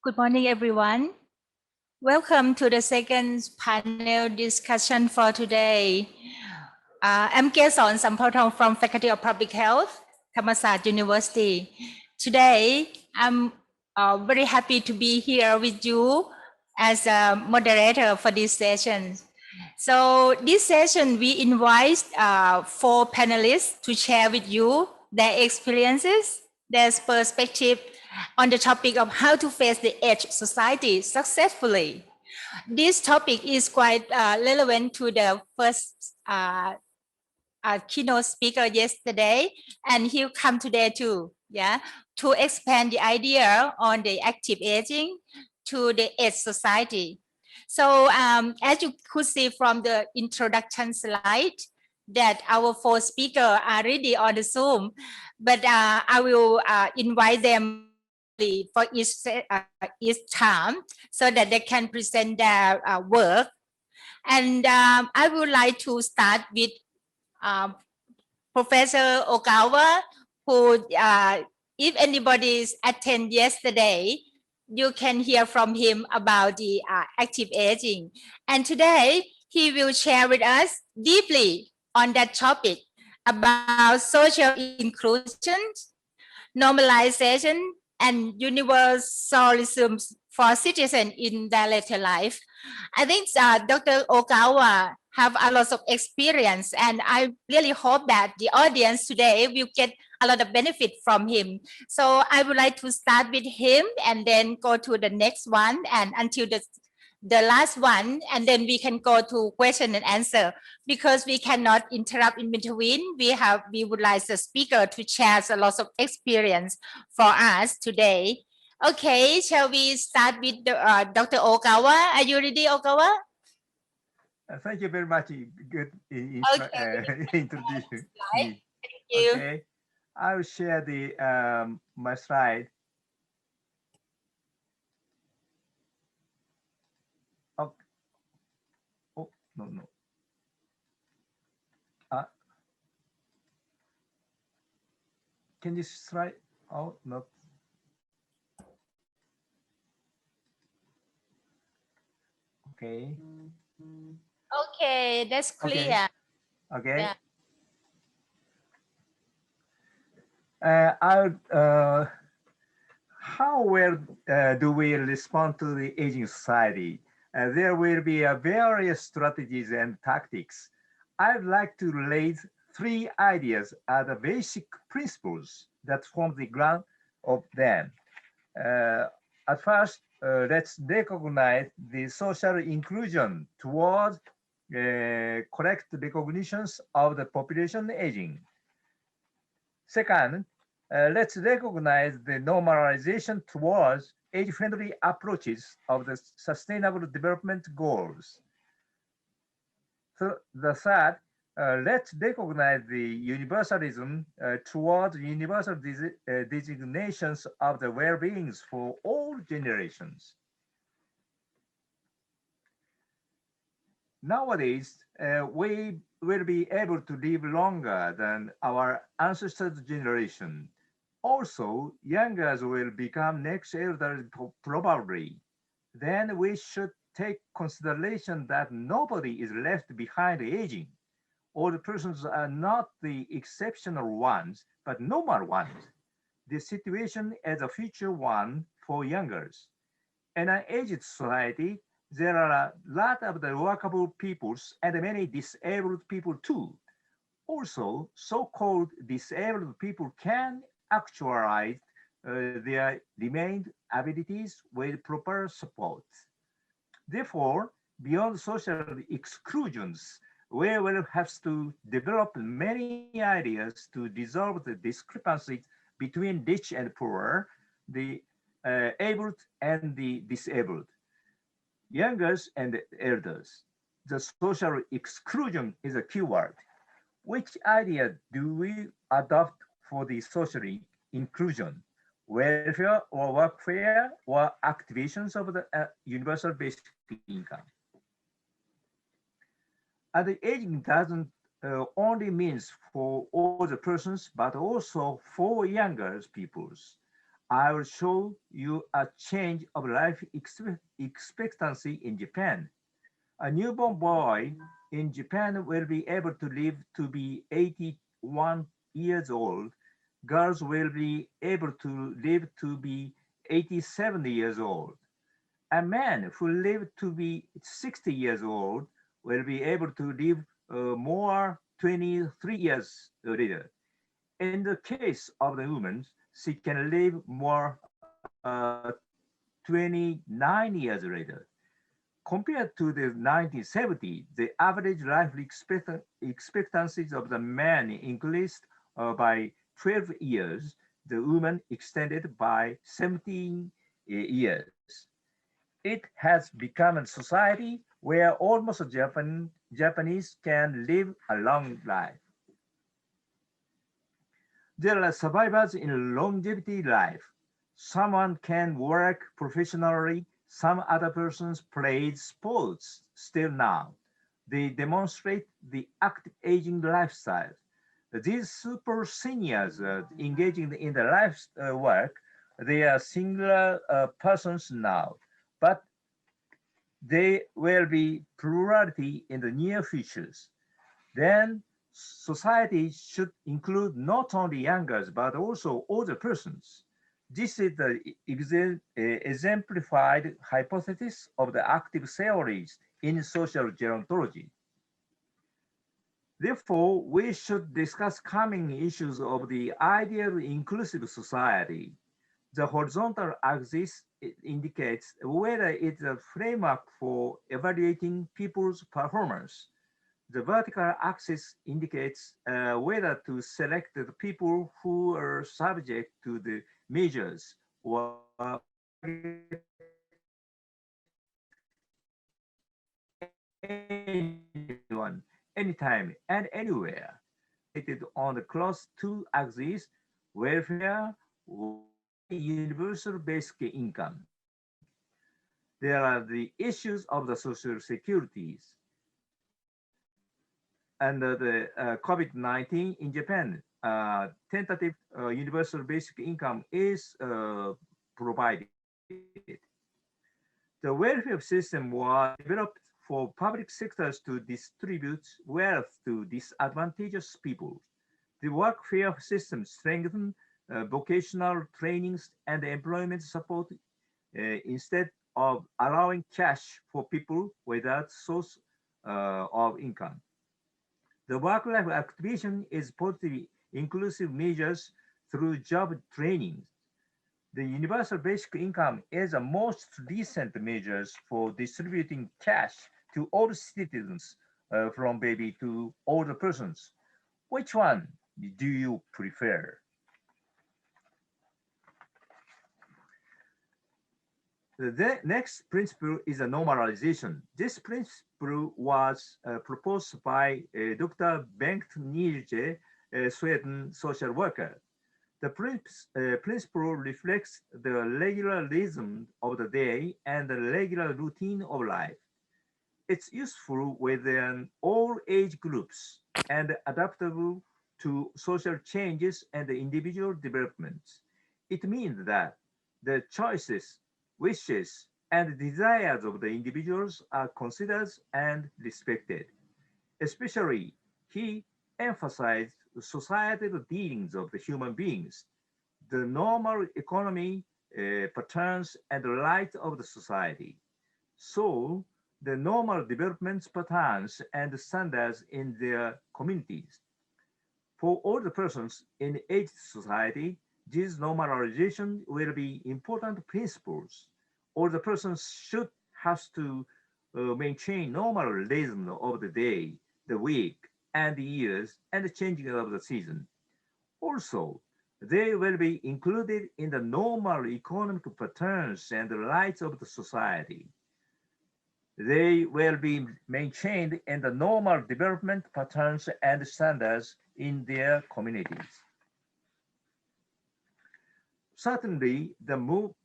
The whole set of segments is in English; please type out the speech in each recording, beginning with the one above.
Good morning, everyone. Welcome to the second panel discussion for today. I'm Kaysorn from Faculty of Public Health, Thammasat University. Today, I'm very happy to be here with you as a moderator for this session. So this session, we invite 4 panelists to share with you their experiences, their perspective on the topic of how to face the age society successfully. This topic is quite relevant to the first keynote speaker yesterday, and he'll come today too, to expand the idea on the active aging to the age society. So as you could see from the introduction slide, that our 4 speakers are already on the Zoom, but I will invite them for each time so that they can present their work. And I would like to start with Professor Ogawa, who, if anybody attended yesterday, you can hear from him about the active aging. And today, he will share with us deeply on that topic about social inclusion, normalization, and universalism for citizens in their later life. I think Dr. Ogawa have a lot of experience, and I really hope that the audience today will get a lot of benefit from him. So I would like to start with him and then go to the next one and until the last one, and then we can go to question and answer. Because we cannot interrupt in between, we would like the speaker to share a lot of experience for us today. Okay, shall we start with Dr. Ogawa? Are you ready, Ogawa? Thank you very much. Good introduction. Thank you. Okay, I'll share the my slide. Oh, no. Can you slide? Oh, no. Okay. Okay, that's clear. Okay. Yeah. How well do we respond to the aging society? There will be various strategies and tactics. I'd like to raise 3 ideas as the basic principles that form the ground of them. At first, let's recognize the social inclusion towards correct recognitions of the population aging. Second, let's recognize the normalization towards age-friendly approaches of the Sustainable Development Goals. So the third, let's recognize the universalism towards universal designations of the well-beings for all generations. Nowadays, we will be able to live longer than our ancestors' generation. Also, youngers will become next elderly probably. Then we should take consideration that nobody is left behind aging. All the persons are not the exceptional ones, but normal ones. the situation as a future one for youngers. In an aged society, there are a lot of the workable peoples and many disabled people too. Also, so-called disabled people can actualize their remained abilities with proper support. Therefore, beyond social exclusions, we will have to develop many ideas to resolve the discrepancies between rich and poor, the able and the disabled, youngers and elders. The social exclusion is a keyword. Which idea do we adopt for the social inclusion? Welfare or workfare or activations of the universal basic income? And the aging doesn't only means for older persons, but also for younger peoples. I will show you a change of life expectancy in Japan. A newborn boy in Japan will be able to live to be 81 years old. Girls will be able to live to be 87 years old. A man who lived to be 60 years old will be able to live more 23 years later. In the case of the woman, she can live more 29 years later. Compared to the 1970, the average life expectancies of the man increased by 12 years, the woman extended by 17 years. It has become a society where almost Japanese can live a long life. There are survivors in longevity life. Someone can work professionally, some other persons play sports still now. They demonstrate the active aging lifestyle. These super seniors engaging in the life work, they are singular persons now, but they will be plurality in the near futures. Then society should include not only youngers, but also older persons. This is the exemplified hypothesis of the active theories in social gerontology. Therefore, we should discuss coming issues of the ideal inclusive society. The horizontal axis indicates whether it's a framework for evaluating people's performance. The vertical axis indicates whether to select the people who are subject to the measures or anyone, anytime, and anywhere. Located on the cross two axes, welfare, universal basic income. There are the issues of the social securities. Under the COVID-19 in Japan, tentative universal basic income is provided. The welfare system was developed for public sectors to distribute wealth to disadvantaged people. The workfare system strengthened vocational trainings and employment support instead of allowing cash for people without source of income. The work-life activation is positive inclusive measures through job training. The universal basic income is the most recent measures for distributing cash to all citizens from baby to older persons. Which one do you prefer? The next principle is a normalization. This principle was proposed by Dr. Bengt Nielsen, a Sweden social worker. The principle reflects the regular rhythm of the day and the regular routine of life. It's useful within all age groups and adaptable to social changes and individual developments. It means that the choices, wishes, and desires of the individuals are considered and respected. Especially, he emphasized the societal dealings of the human beings. the normal economy patterns and the light of the society. So the normal development patterns and standards in their communities. For all the persons in aged society, this normalization will be important principles. All the persons should have to maintain normal rhythm of the day, the week, and the years, and the changing of the season. Also, they will be included in the normal economic patterns and the rights of the society. They will be maintained in the normal development patterns and standards in their communities. Certainly, the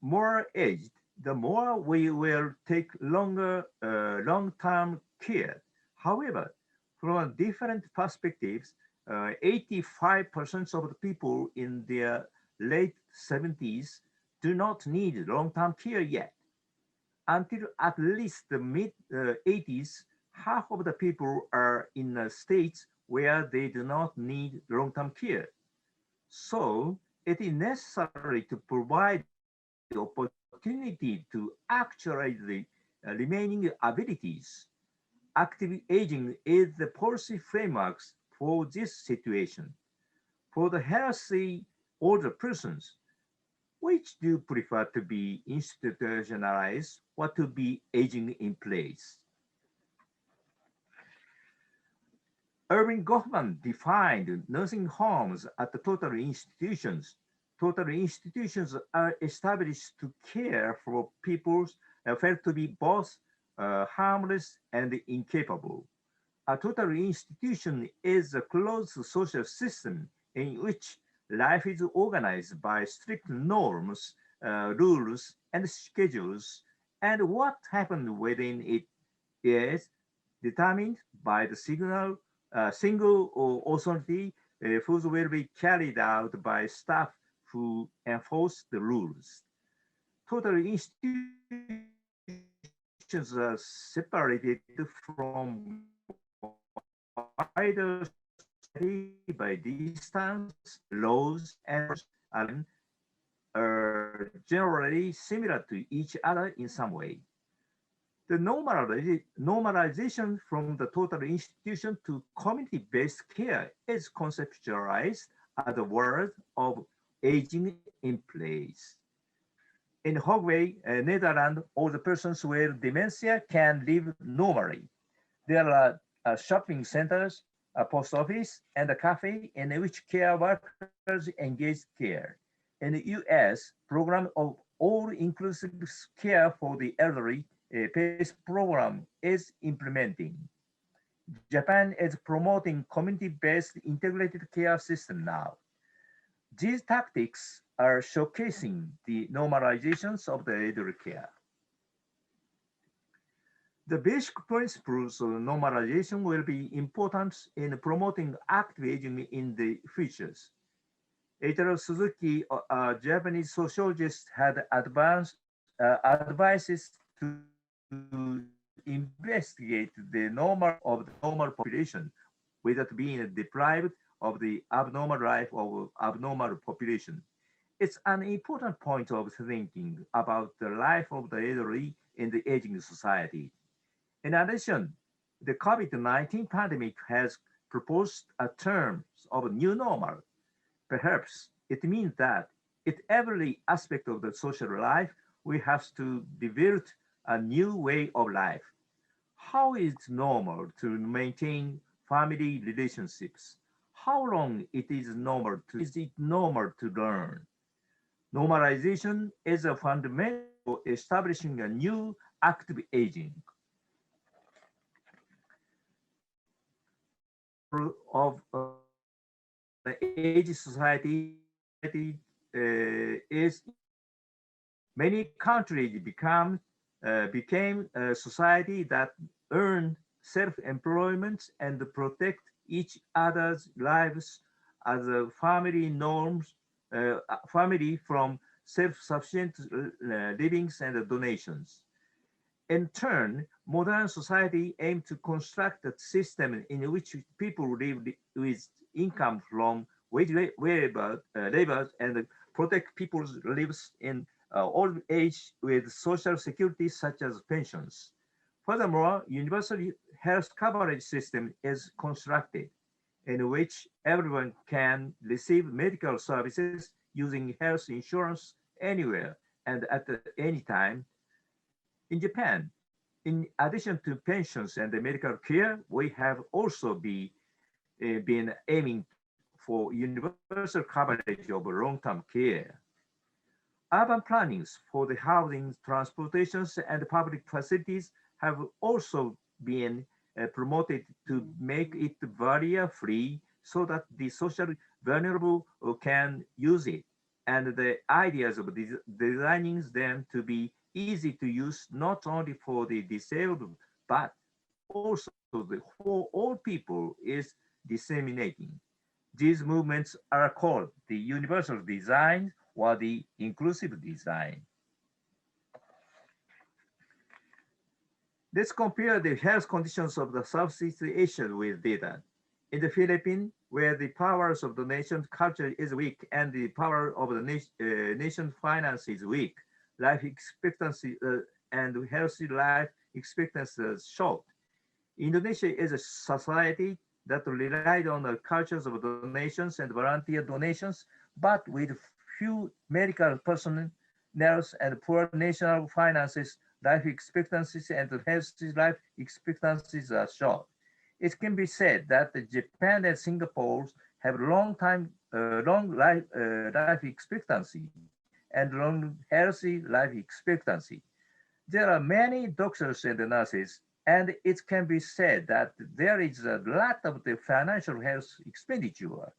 more aged, the more we will take long-term care. However, from different perspectives, 85% of the people in their late 70s do not need long-term care yet. Until at least the mid 80s, half of the people are in states where they do not need long-term care. So it is necessary to provide the opportunity to actualize the remaining abilities. Active aging is the policy frameworks for this situation. For the healthy older persons, which do you prefer to be institutionalized or to be aging in place? Irving Goffman defined nursing homes as total institutions. Total institutions are established to care for people felt to be both harmless and incapable. A total institution is a closed social system in which life is organized by strict norms, rules, and schedules, and what happens within it is determined by the single authority whose will be carried out by staff who enforce the rules. Total institutions are separated from wider society by distance, laws, and are generally similar to each other in some way. The normalization from the total institution to community-based care is conceptualized as a word of aging in place. In Hongkong, Netherlands, all the persons with dementia can live normally. There are shopping centers, a post office, and a cafe in which care workers engage care. In the US, program of all-inclusive care for the elderly PACE program is implementing. Japan is promoting community-based integrated care system now. These tactics are showcasing the normalizations of the elderly care. The basic principles of normalization will be important in promoting active aging in the futures. Eitaro Suzuki, a Japanese sociologist, had advices to investigate the normal population without being deprived of the abnormal life of abnormal population. It's an important point of thinking about the life of the elderly in the aging society. In addition, the COVID-19 pandemic has proposed a term of new normal. Perhaps it means that in every aspect of the social life, we have to develop a new way of life. How is it normal to maintain family relationships? How long is it normal to learn? Normalization is a fundamental establishing a new active aging. Of the age society is many countries became a society that earn self-employment and protect each other's lives as a family norms, family from self-sufficient livings and donations. In turn, modern society aims to construct a system in which people live with income from labor and protect people's lives in old age with social security such as pensions. Furthermore, universal health coverage system is constructed in which everyone can receive medical services using health insurance anywhere and at any time. In Japan, in addition to pensions and the medical care, we have also been aiming for universal coverage of long-term care. Urban plannings for the housing, transportations, and public facilities have also been promoted to make it barrier-free so that the socially vulnerable can use it. And the ideas of designing them to be easy to use not only for the disabled, but also for all people is disseminating. These movements are called the universal design or the inclusive design. Let's compare the health conditions of the Southeast Asia with data. In the Philippines, where the powers of the nation's culture is weak and the power of the nation's finance is weak, life expectancy and healthy life expectancy is short. Indonesia is a society that relied on the cultures of donations and volunteer donations, but with few medical personnel and poor national finances, life expectancies and healthy life expectancies are short. It can be said that Japan and Singapore have long life expectancy and long healthy life expectancy. There are many doctors and nurses, and it can be said that there is a lot of the financial health expenditure.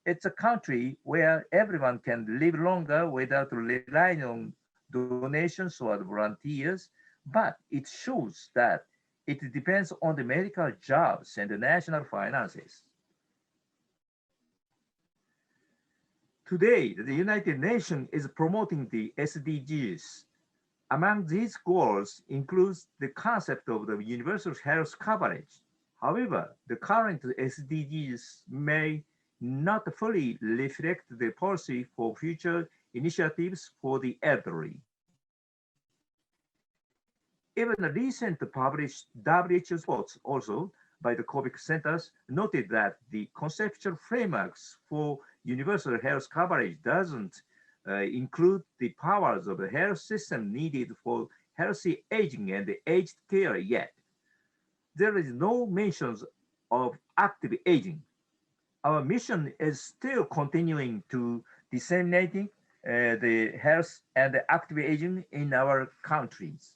It's a country where everyone can live longer without relying on donations or volunteers, but it shows that it depends on the medical jobs and the national finances. Today, the United Nations is promoting the SDGs. Among these goals includes the concept of the universal health coverage. However, the current SDGs may not fully reflect the policy for future initiatives for the elderly. Even a recent published WHO reports also by the COVID centers noted that the conceptual frameworks for universal health coverage doesn't include the powers of the health system needed for healthy aging and aged care yet. There is no mentions of active aging. Our mission is still continuing to disseminating the health and the active aging in our countries.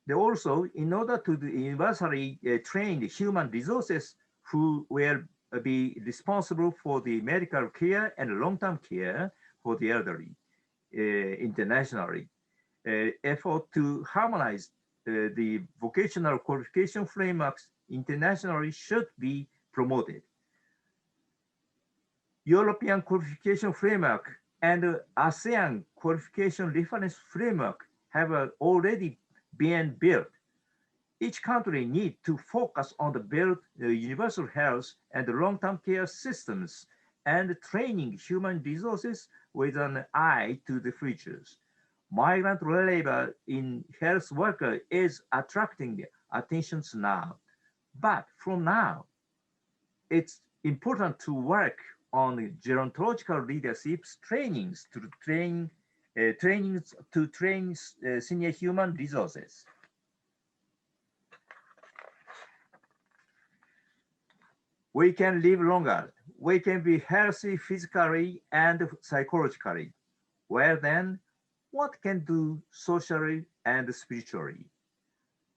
They also, in order to universally train the human resources who will be responsible for the medical care and long-term care for the elderly internationally, effort to harmonize the vocational qualification frameworks internationally should be promoted. European qualification framework and ASEAN qualification reference framework have already been built. Each country needs to focus on the build universal health and long-term care systems and training human resources with an eye to the futures. Migrant labor in health worker is attracting attention now. But from now, it's important to work on gerontological leadership trainings to train senior human resources. We can live longer. We can be healthy physically and psychologically. Well then, what can do socially and spiritually?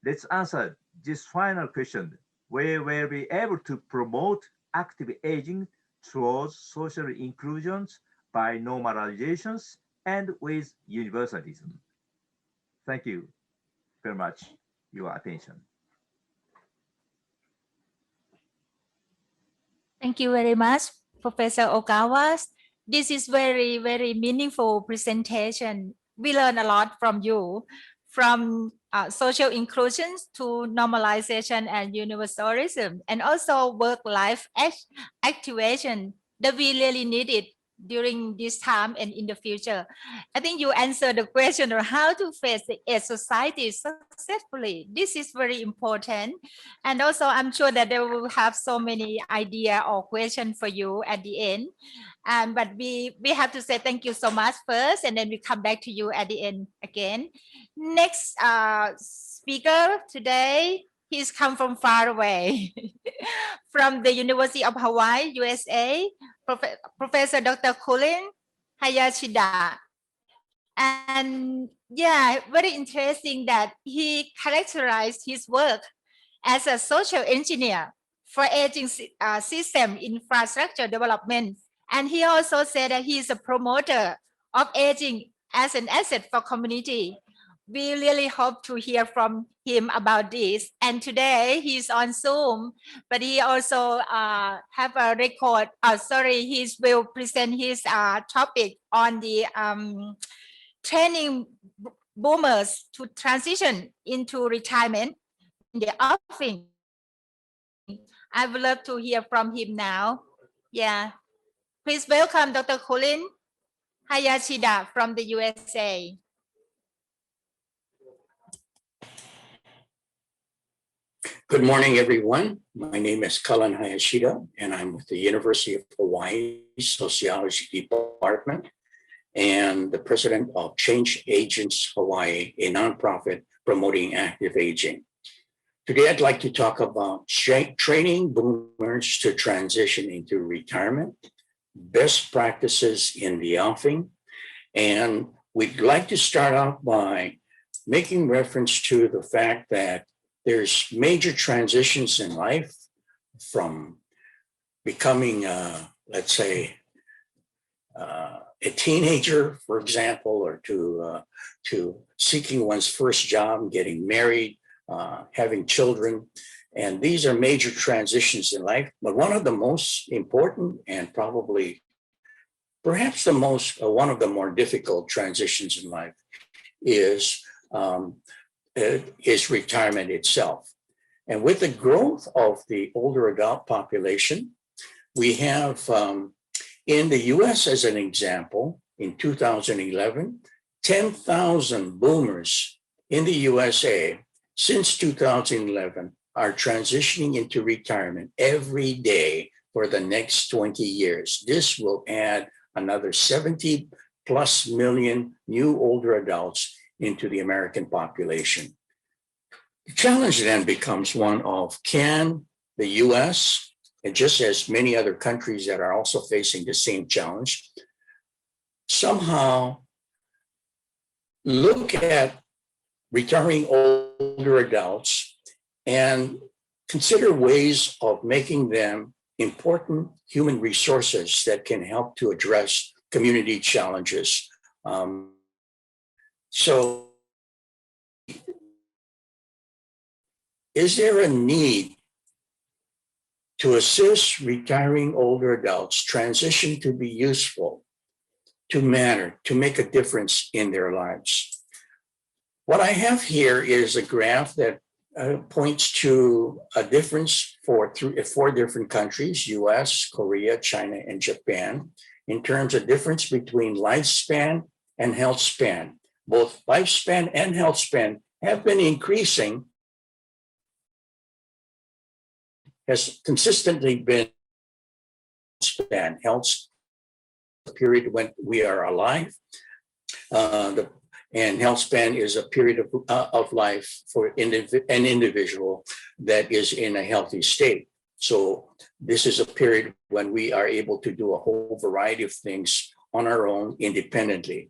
Let's answer this final question. We will be able to promote active aging towards social inclusions by normalizations and with universalism. Thank you very much for your attention. Thank you very much, Professor Ogawa. This is very meaningful presentation. We learn a lot from you, from social inclusion to normalization and universalism, and also work-life activation that we really need it during this time and in the future. I think you answered the question on how to face the AIDS society successfully. This is very important. And also I'm sure that they will have so many idea or question for you at the end. But we have to say thank you so much first, and then we come back to you at the end again. Next speaker today, he's come from far away, from the University of Hawaii, USA, Professor Dr. Cullen Hayashida. And yeah, very interesting that he characterized his work as a social engineer for aging system infrastructure development. And he also said that he is a promoter of aging as an asset for community. We really hope to hear from him about this. And today he's on Zoom, but he also have a record. He will present his topic on the training boomers to transition into retirement in the offing. I would love to hear from him now. Yeah, please welcome Dr. Cullen Hayashida from the USA. Good morning, everyone. My name is Cullen Hayashida, and I'm with the University of Hawaii Sociology Department and the president of Change Agents Hawaii, a nonprofit promoting active aging. Today, I'd like to talk about training boomers to transition into retirement, best practices in the offing, and we'd like to start out by making reference to the fact that there's major transitions in life, from becoming, let's say, a teenager, for example, or to seeking one's first job, getting married, having children. And these are major transitions in life. But one of the most important, and probably perhaps one of the more difficult transitions in life is retirement itself. And with the growth of the older adult population, we have in the US, as an example, in 2011, 10,000 boomers in the USA since 2011 are transitioning into retirement every day for the next 20 years. This will add another 70 plus million new older adults into the American population. The challenge then becomes one of, can the US, and just as many other countries that are also facing the same challenge, somehow look at retiring older adults and consider ways of making them important human resources that can help to address community challenges. So is there a need to assist retiring older adults transition to be useful, to matter, to make a difference in their lives? What I have here is a graph that points to a difference for 4 different countries, US, Korea, China, and Japan, in terms of difference between lifespan and health span. Both lifespan and health span have been increasing, has consistently been span. Health period when we are alive, and health span is a period of life for an individual that is in a healthy state. So this is a period when we are able to do a whole variety of things on our own independently.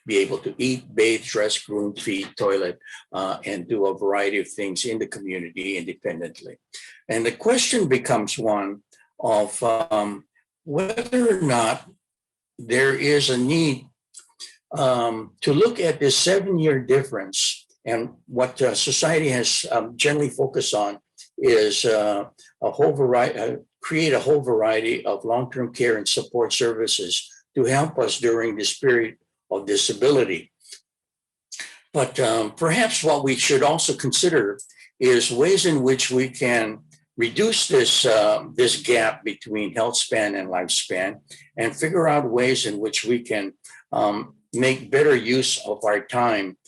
Be able to eat, bathe, dress, groom, feed, toilet, and do a variety of things in the community independently. And the question becomes one of whether or not there is a need to look at this 7-year difference. And what society has generally focused on is a whole variety, create a whole variety of long-term care and support services to help us during this period of disability. But perhaps what we should also consider is ways in which we can reduce this gap between health span and lifespan, and figure out ways in which we can make better use of our time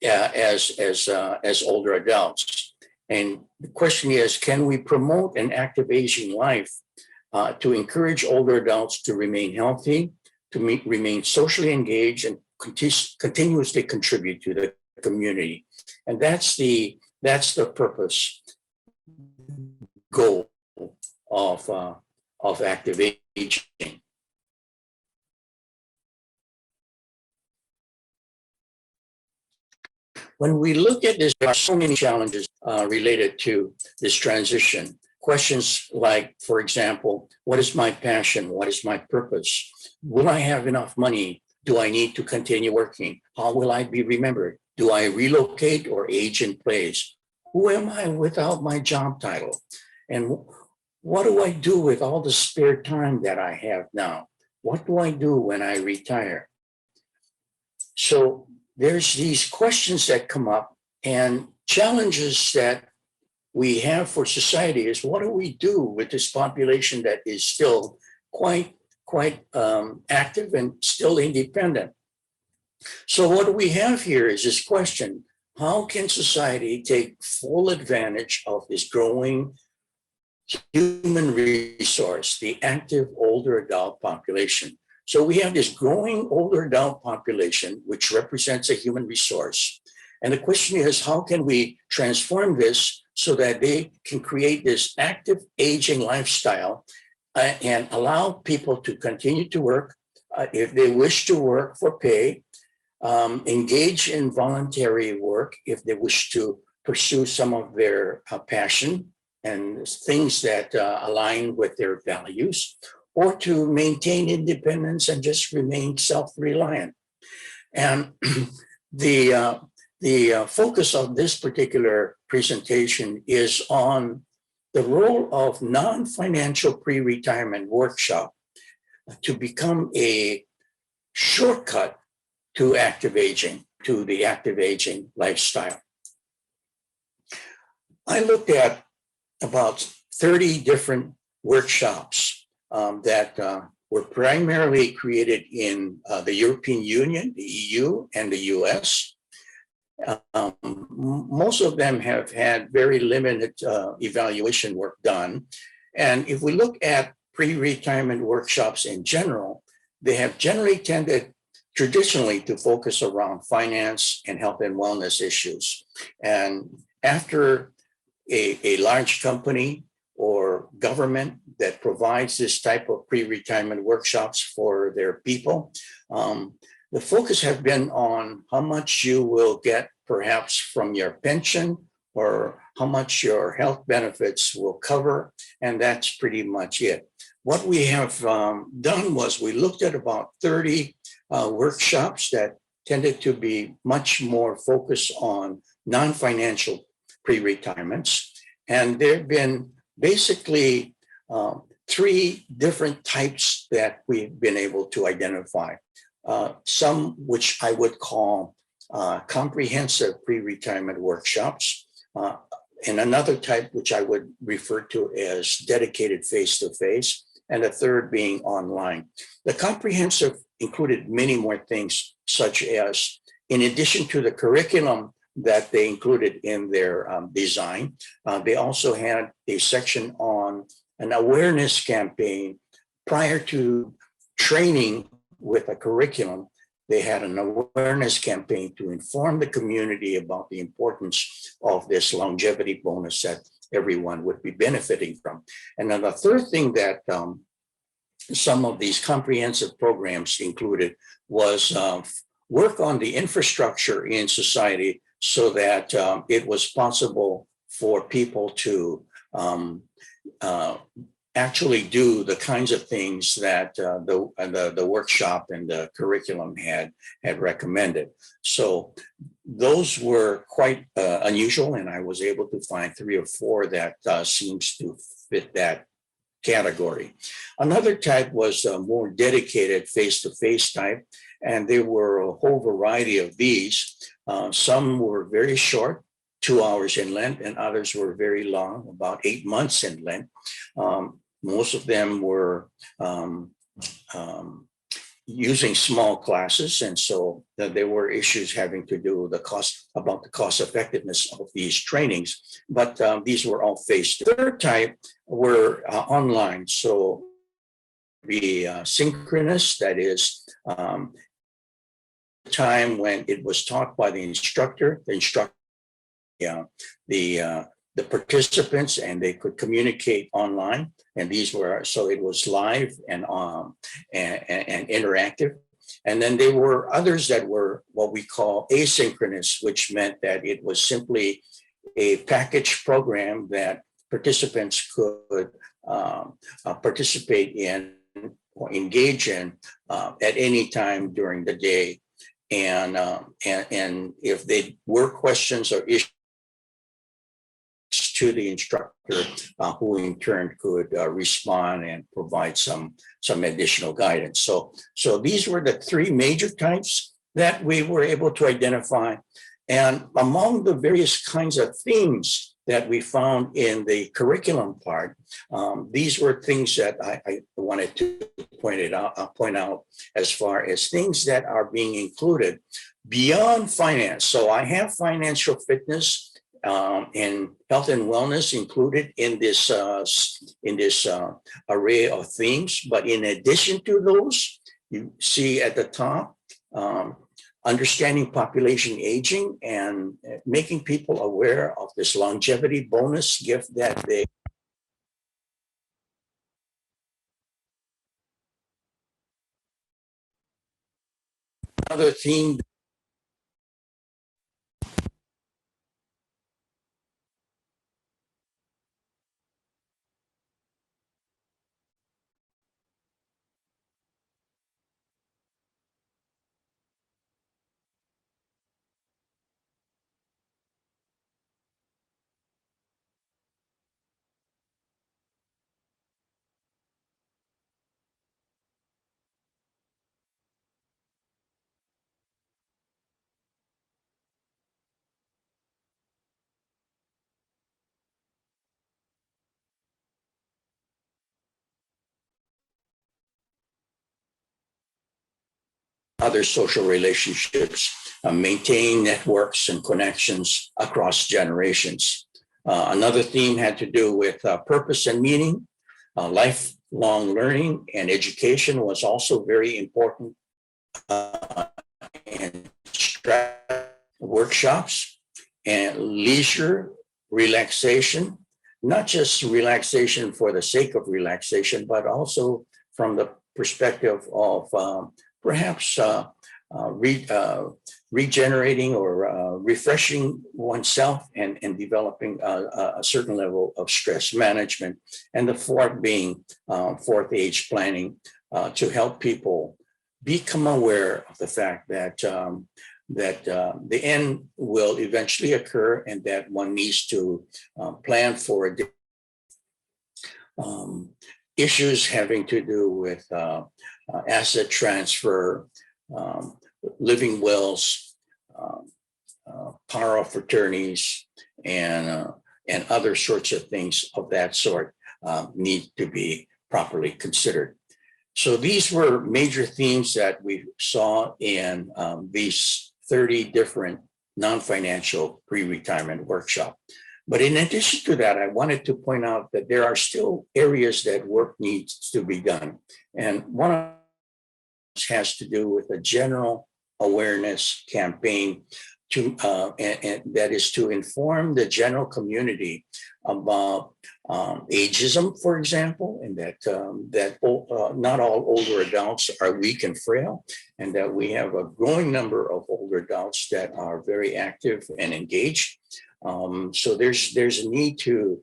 as older adults. And the question is, can we promote an active aging life to encourage older adults to remain healthy, to remain socially engaged, and continuously contribute to the community? And that's the purpose, goal of active aging. When we look at this, there are so many challenges related to this transition. Questions like, for example, what is my passion? What is my purpose? Will I have enough money? Do I need to continue working? How will I be remembered? Do I relocate or age in place? Who am I without my job title? And what do I do with all the spare time that I have now? What do I do when I retire? So there's these questions that come up, and challenges that we have for society is, what do we do with this population that is still quite active and still independent? So what we have here is this question: how can society take full advantage of this growing human resource, the active older adult population? So we have this growing older adult population, which represents a human resource. And the question is, how can we transform this so that they can create this active aging lifestyle and allow people to continue to work if they wish to work for pay, engage in voluntary work if they wish to pursue some of their passion and things that align with their values, or to maintain independence and just remain self-reliant. And the focus of this particular presentation is on the role of non-financial pre-retirement workshop to become a shortcut to active aging, to the active aging lifestyle. I looked at about 30 different workshops that were primarily created in the European Union, the EU, and the US. Most of them have had very limited evaluation work done. And if we look at pre-retirement workshops in general, they have generally tended traditionally to focus around finance and health and wellness issues. And after a large company or government that provides this type of pre-retirement workshops for their people, the focus has been on how much you will get perhaps from your pension or how much your health benefits will cover, and that's pretty much it. What we have done was we looked at about 30 workshops that tended to be much more focused on non-financial pre-retirements, and there have been basically 3 different types that we've been able to identify. Some which I would call comprehensive pre-retirement workshops, and another type which I would refer to as dedicated face-to-face, and a third being online. The comprehensive included many more things, such as, in addition to the curriculum that they included in their design, they also had a section on an awareness campaign. Prior to training with a curriculum, they had an awareness campaign to inform the community about the importance of this longevity bonus that everyone would be benefiting from. And then the third thing that some of these comprehensive programs included was work on the infrastructure in society so that it was possible for people to actually do the kinds of things that the workshop and the curriculum had recommended. So those were quite unusual, and I was able to find 3 or 4 that seems to fit that category. Another type was a more dedicated face-to-face type, and there were a whole variety of these. Some were very short, 2 hours in length, and others were very long, about 8 months in length. Most of them were using small classes, and so there were issues having to do with the cost effectiveness of these trainings, but these were all face. The third type were online, so be synchronous, that is time when it was taught by the instructor, the participants, and they could communicate online. And these were, so it was live and interactive. And then there were others that were what we call asynchronous, which meant that it was simply a package program that participants could participate in or engage in at any time during the day. And if they were questions or issues to the instructor, who in turn could respond and provide some additional guidance. So these were the three major types that we were able to identify. And among the various kinds of themes that we found in the curriculum part, these were things that I wanted to point out as far as things that are being included beyond finance. So I have financial fitness and health and wellness included in this array of themes. But in addition to those, you see at the top, understanding population aging and making people aware of this longevity bonus gift that they. Another theme. Other social relationships, maintain networks and connections across generations. Another theme had to do with purpose and meaning. Lifelong learning and education was also very important. And workshops and leisure, relaxation, not just relaxation for the sake of relaxation, but also from the perspective of perhaps regenerating or refreshing oneself and developing a certain level of stress management. And the fourth being fourth age planning to help people become aware of the fact that the end will eventually occur and that one needs to plan for issues having to do with asset transfer, living wills, power of fraternities, and other sorts of things of that sort need to be properly considered. So these were major themes that we saw in these 30 different non-financial pre-retirement workshops. But in addition to that, I wanted to point out that there are still areas that work needs to be done. And one of them has to do with a general awareness campaign to and that is to inform the general community about ageism, for example, and that not all older adults are weak and frail, and that we have a growing number of older adults that are very active and engaged. So there's a need to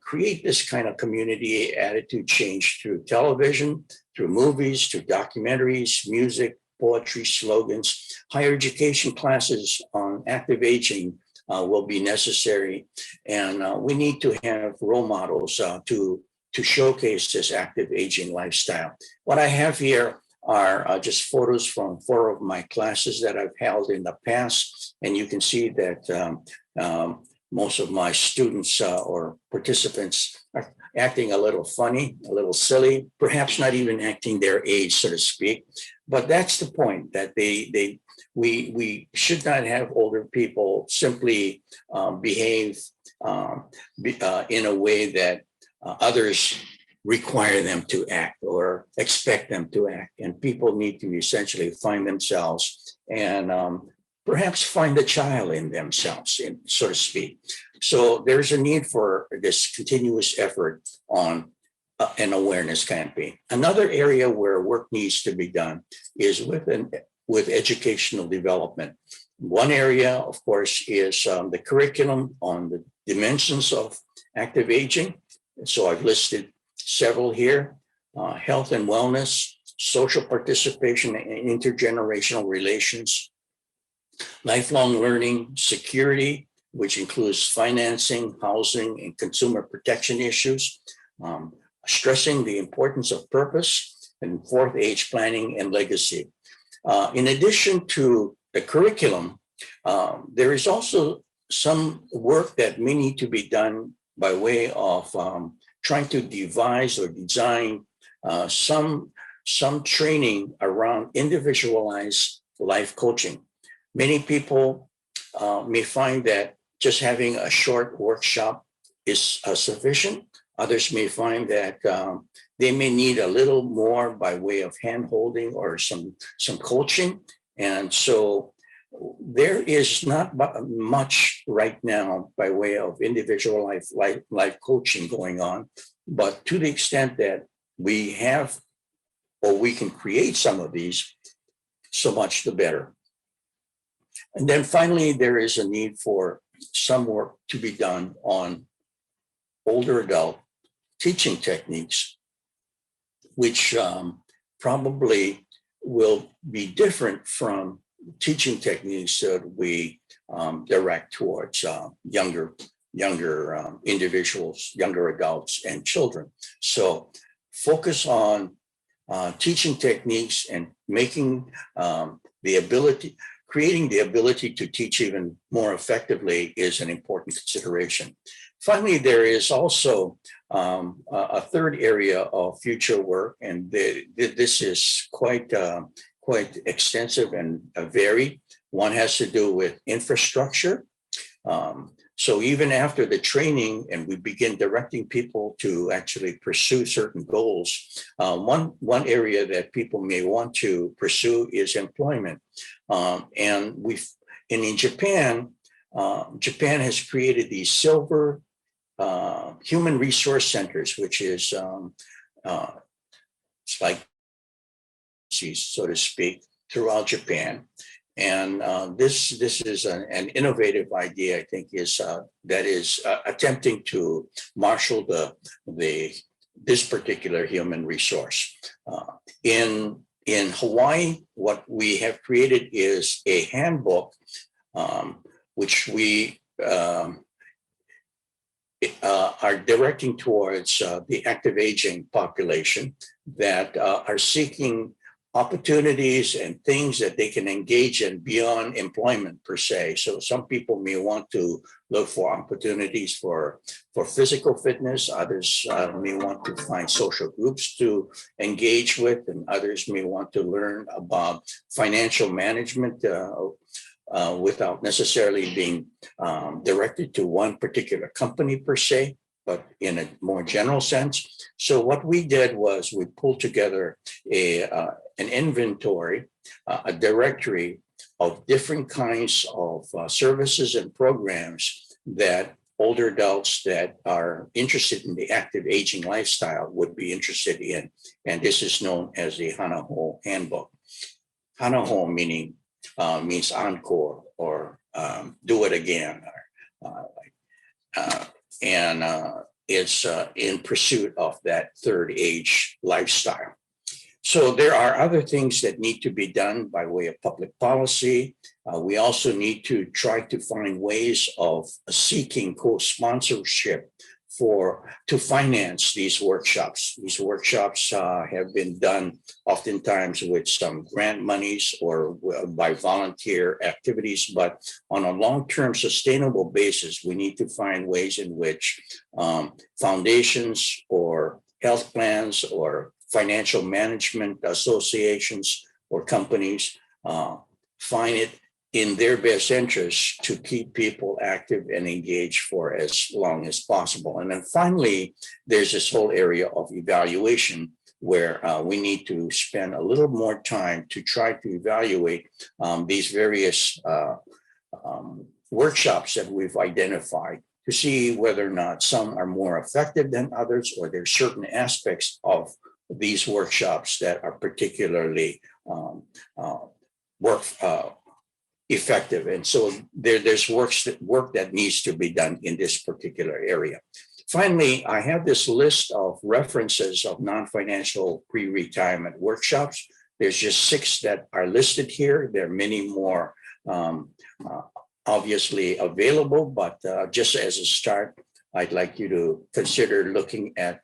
create this kind of community attitude change through television, through movies, through documentaries, music, poetry, slogans. Higher education classes on active aging will be necessary, and we need to have role models to to showcase this active aging lifestyle. What I have here are just photos from 4 of my classes that I've held in the past. And you can see that most of my students or participants are acting a little funny, a little silly, perhaps not even acting their age, so to speak. But that's the point, that we should not have older people simply behave in a way that others require them to act or expect them to act. And people need to essentially find themselves and perhaps find the child in themselves, so to speak. So there's a need for this continuous effort on an awareness campaign. Another area where work needs to be done is with educational development. One area, of course, is the curriculum on the dimensions of active aging. So I've listed several here: health and wellness, social participation and intergenerational relations, lifelong learning, security, which includes financing, housing, and consumer protection issues, stressing the importance of purpose, and fourth age planning and legacy. In addition to the curriculum, there is also some work that may need to be done by way of trying to devise or design some training around individualized life coaching. Many people may find that just having a short workshop is sufficient. Others may find that they may need a little more by way of hand-holding or some coaching. And so there is not much right now by way of individual life coaching going on, but to the extent that we have or we can create some of these, so much the better. And then finally, there is a need for some work to be done on older adult teaching techniques, which probably will be different from teaching techniques that we direct towards younger individuals, younger adults, and children. So focus on teaching techniques and making creating the ability to teach even more effectively is an important consideration. Finally, there is also a third area of future work, and this is quite extensive and varied. One has to do with infrastructure. So even after the training and we begin directing people to actually pursue certain goals, one area that people may want to pursue is employment. And in Japan, Japan has created these silver human resource centers, which is it's like, so to speak, throughout Japan. And this is an innovative idea, I think, that is attempting to marshal this particular human resource. In Hawaii, what we have created is a handbook, which we are directing towards the active aging population that are seeking opportunities and things that they can engage in beyond employment per se. So some people may want to look for opportunities for physical fitness. Others may want to find social groups to engage with, and others may want to learn about financial management without necessarily being directed to one particular company per se, but in a more general sense. So what we did was we pulled together an inventory, a directory of different kinds of services and programs that older adults that are interested in the active aging lifestyle would be interested in. And this is known as the Hanaho Handbook. Hanaho means encore or do it again. And it's in pursuit of that third age lifestyle. So there are other things that need to be done by way of public policy. We also need to try to find ways of seeking co-sponsorship to finance these workshops. These workshops have been done oftentimes with some grant monies or by volunteer activities, but on a long-term sustainable basis, we need to find ways in which foundations or health plans or financial management associations or companies find it in their best interest to keep people active and engaged for as long as possible. And then finally, there's this whole area of evaluation where we need to spend a little more time to try to evaluate these various workshops that we've identified to see whether or not some are more effective than others, or there's certain aspects of these workshops that are particularly effective. And so there's work that needs to be done in this particular area. Finally, I have this list of references of non-financial pre-retirement workshops. There's just 6 that are listed here. There are many more obviously available, but just as a start, I'd like you to consider looking at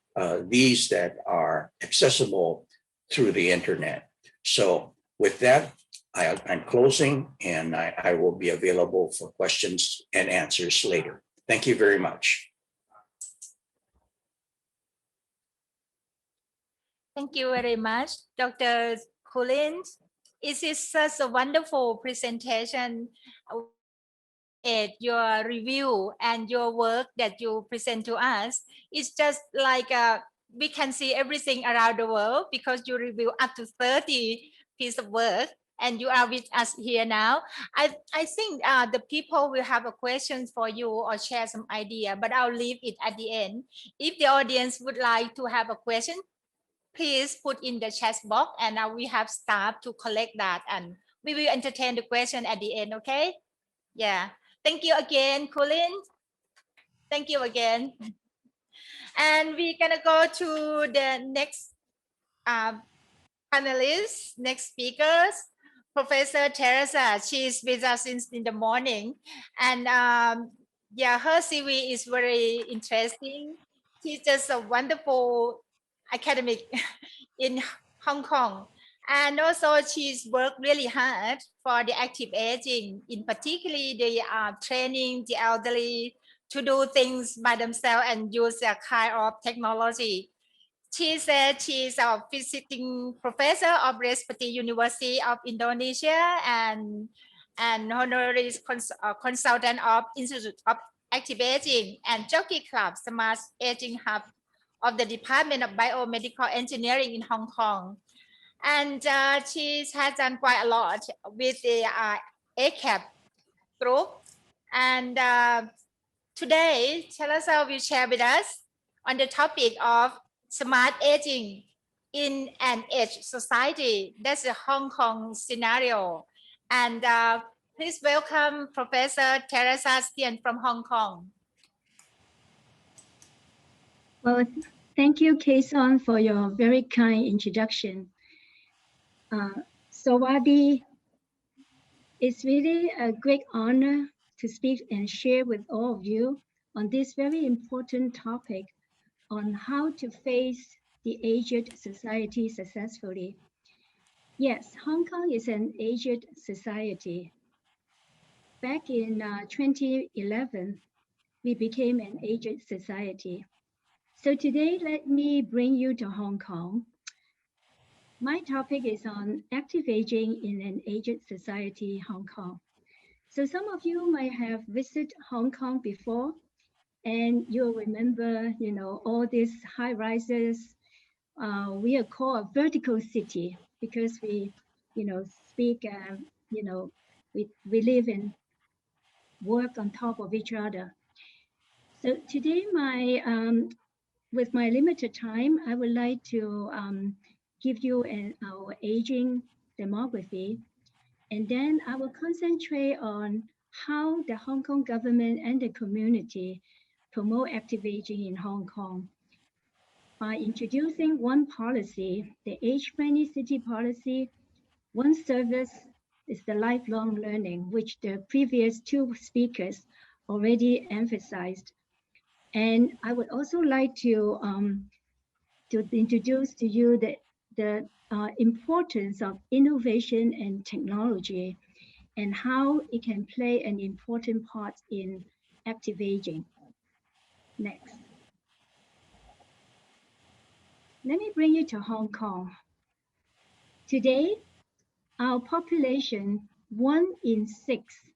these that are accessible through the internet. So with that, I'm closing, and I will be available for questions and answers later. Thank you very much. Thank you very much, Dr. Cullen. It is such a wonderful presentation. Your review and your work that you present to us. It's just like we can see everything around the world because you review up to 30 pieces of work. And you are with us here now. I think the people will have a question for you or share some idea, but I'll leave it at the end. If the audience would like to have a question, please put in the chat box, and we have staff to collect that, and we will entertain the question at the end, okay? Yeah. Thank you again, Cullen. Thank you again. And we're gonna go to the next panelists, next speakers. Professor Teresa, she's with us since in the morning, and yeah, her CV is very interesting. She's just a wonderful academic in Hong Kong, and also she's worked really hard for the active aging, in particularly the training the elderly to do things by themselves and use a kind of technology. She said she's a visiting professor of Respati University of Indonesia and honorary consultant of Institute of Active Aging and Jockey Club Smart Aging Hub of the Department of Biomedical Engineering in Hong Kong. And she has done quite a lot with the ACAP group. And today, Teresa will share with us on the topic of smart aging in an aged society. That's the Hong Kong scenario. And please welcome Professor Teresa Tsien from Hong Kong. Well, thank you, Kaysorn, for your very kind introduction. Sawadi, it's really a great honor to speak and share with all of you on this very important topic on how to face the aged society successfully. Yes, Hong Kong is an aged society. Back in 2011, we became an aged society. So today, let me bring you to Hong Kong. My topic is on active aging in an aged society, Hong Kong. So some of you might have visited Hong Kong before, and you'll remember, you know, all these high rises. We are called a vertical city because we, you know, speak, you know, we live and work on top of each other. So today, with my limited time, I would like to give you our aging demography, and then I will concentrate on how the Hong Kong government and the community promote active aging in Hong Kong by introducing one policy, the age-friendly city policy. One service is the lifelong learning, which the previous 2 speakers already emphasized. And I would also like to introduce to you the importance of innovation and technology and how it can play an important part in active aging. Next. Let me bring you to Hong Kong. Today, our population, 1 in 6,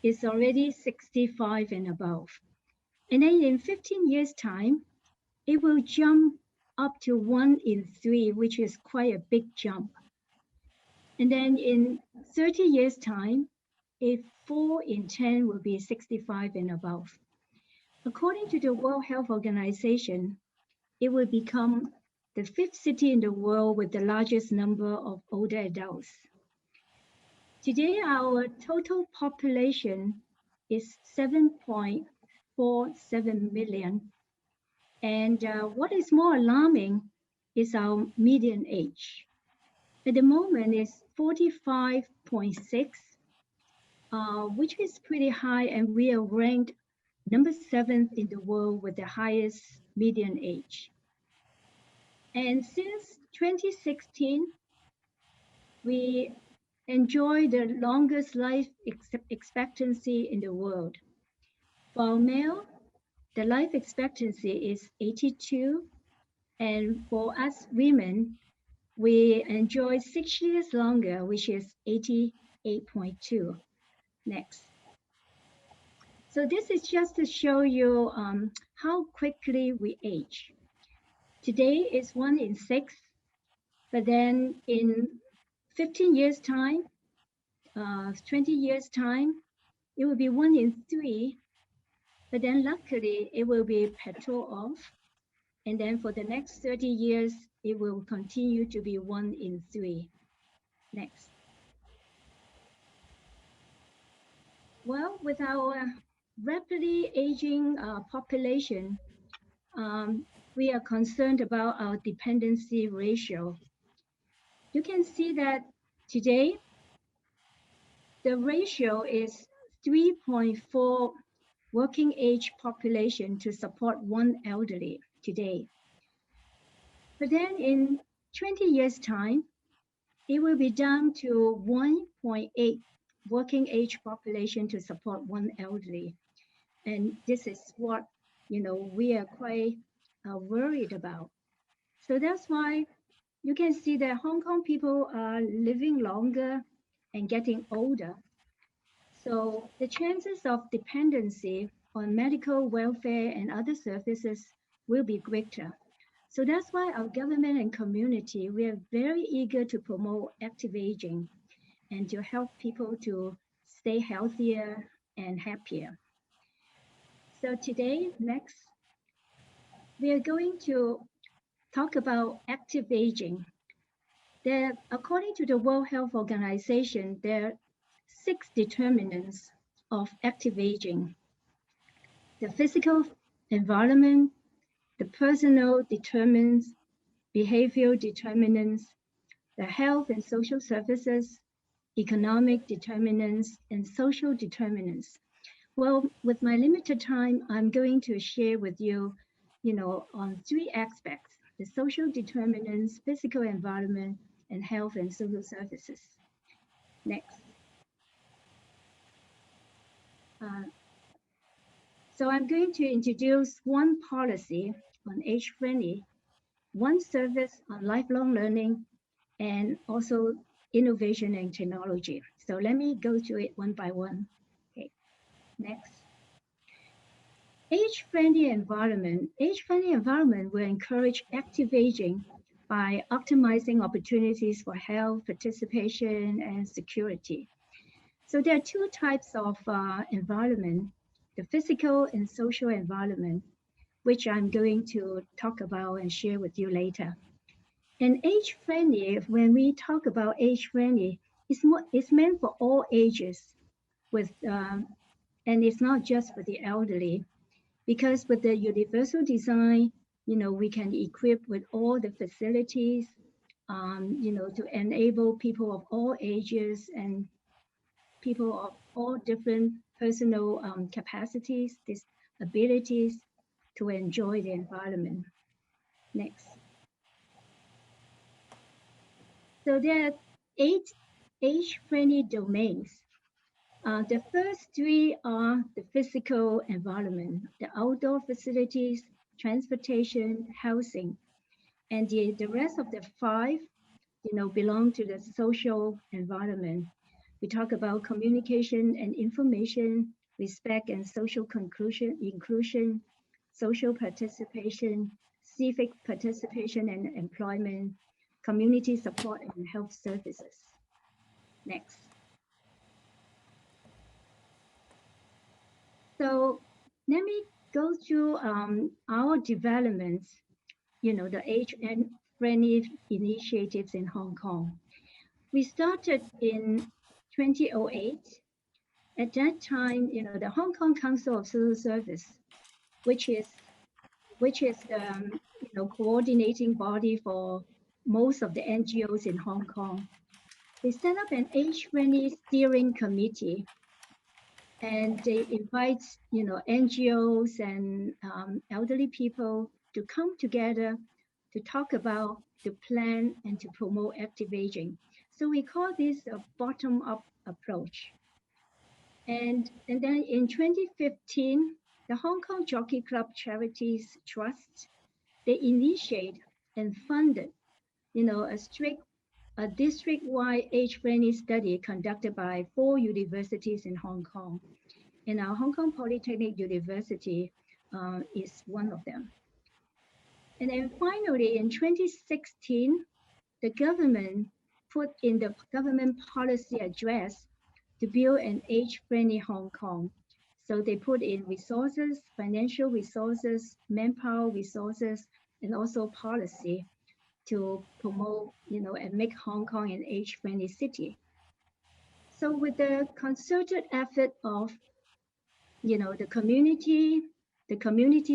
is already 65 and above. And then in 15 years' time, it will jump up to 1 in 3, which is quite a big jump. And then in 30 years' time, 4 in 10 will be 65 and above. According to the World Health Organization, it will become the 5th city in the world with the largest number of older adults. Today, our total population is 7.47 million. And what is more alarming is our median age. At the moment, it's 45.6, which is pretty high, and we are ranked number 7th in the world with the highest median age. And since 2016, we enjoy the longest life expectancy in the world. For male, the life expectancy is 82, and for us women, we enjoy 6 years longer, which is 88.2. Next. So this is just to show you how quickly we age. Today is 1 in 6, but then in 15 years' time, 20 years' time, it will be 1 in 3, but then luckily it will be plateau off. And then for the next 30 years, it will continue to be 1 in 3. Next. Well, with our rapidly aging population, we are concerned about our dependency ratio. You can see that today, the ratio is 3.4 working age population to support 1 elderly today. But then in 20 years' time, it will be down to 1.8 working age population to support 1 elderly. And this is what, we are quite worried about. So that's why you can see that Hong Kong people are living longer and getting older. So the chances of dependency on medical welfare and other services will be greater. So that's why our government and community, we are very eager to promote active aging and to help people to stay healthier and happier. So today, next, we are going to talk about active aging. According to the World Health Organization, there are 6 determinants of active aging: the physical environment, the personal determinants, behavioral determinants, the health and social services, economic determinants, and social determinants. Well, with my limited time, I'm going to share with you, on 3 aspects: the social determinants, physical environment, and health and social services. Next. So I'm going to introduce 1 policy on age-friendly, 1 service on lifelong learning, and also innovation and technology. So let me go through it one by one. Okay, next. Age-friendly environment. Age-friendly environment will encourage active aging by optimizing opportunities for health, participation, and security. So there are 2 types of environment: the physical and social environment, which I'm going to talk about and share with you later. And age-friendly, when we talk about age-friendly, it's meant for all ages, and it's not just for the elderly, because with the universal design, we can equip with all the facilities, to enable people of all ages and people of all different personal capacities, abilities, to enjoy the environment. Next. So there are 8 age-friendly domains. The first 3 are the physical environment, the outdoor facilities, transportation, housing, and the rest of the 5, belong to the social environment. We talk about communication and information, respect and social inclusion, social participation, civic participation and employment, community support and health services. Next. So let me go through our developments, the age-friendly initiatives in Hong Kong. We started in 2008. At that time, the Hong Kong Council of Social Service, which is the coordinating body for most of the NGOs in Hong Kong, they set up an age-friendly steering committee, and they invite NGOs and elderly people to come together to talk about, to plan, and to promote active aging. So we call this a bottom-up approach. And then in 2015, the Hong Kong Jockey Club Charities Trust, they initiate and funded, a district-wide age-friendly study conducted by 4 universities in Hong Kong. And our Hong Kong Polytechnic University is one of them. And then finally, in 2016, the government put in the government policy address to build an age-friendly Hong Kong. So they put in resources, financial resources, manpower resources, and also policy to promote, and make Hong Kong an age-friendly city. So with the concerted effort of, the community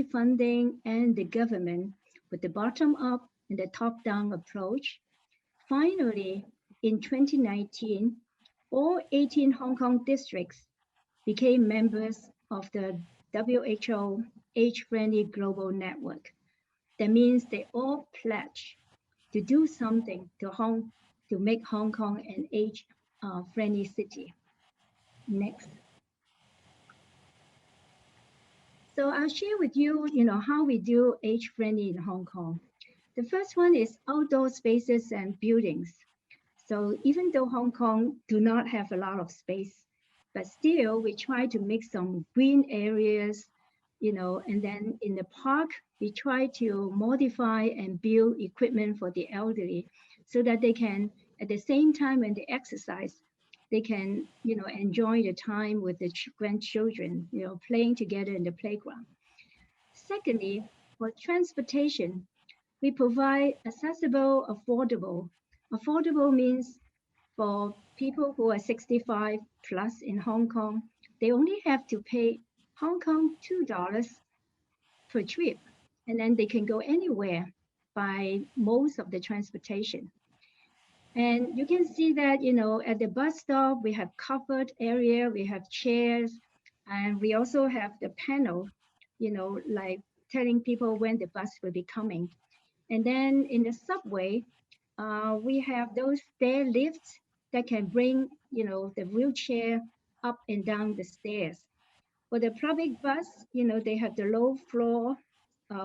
funding and the government, with the bottom-up and the top-down approach, finally, in 2019, all 18 Hong Kong districts became members of the WHO Age-Friendly Global Network. That means they all pledge to do something to make Hong Kong an age-friendly city. Next. So I'll share with you, how we do age-friendly in Hong Kong. The first one is outdoor spaces and buildings. So even though Hong Kong do not have a lot of space, but still we try to make some green areas, and then in the park, we try to modify and build equipment for the elderly so that they can, at the same time when they exercise, they can, enjoy the time with the grandchildren, playing together in the playground. Secondly, for transportation, we provide accessible, affordable. Affordable means for people who are 65 plus in Hong Kong, they only have to pay Hong Kong $2 per trip, and then they can go anywhere by most of the transportation. And you can see that, at the bus stop, we have covered area, we have chairs, and we also have the panel, like telling people when the bus will be coming. And then in the subway, we have those stair lifts that can bring, the wheelchair up and down the stairs. For the public bus, they have the low floor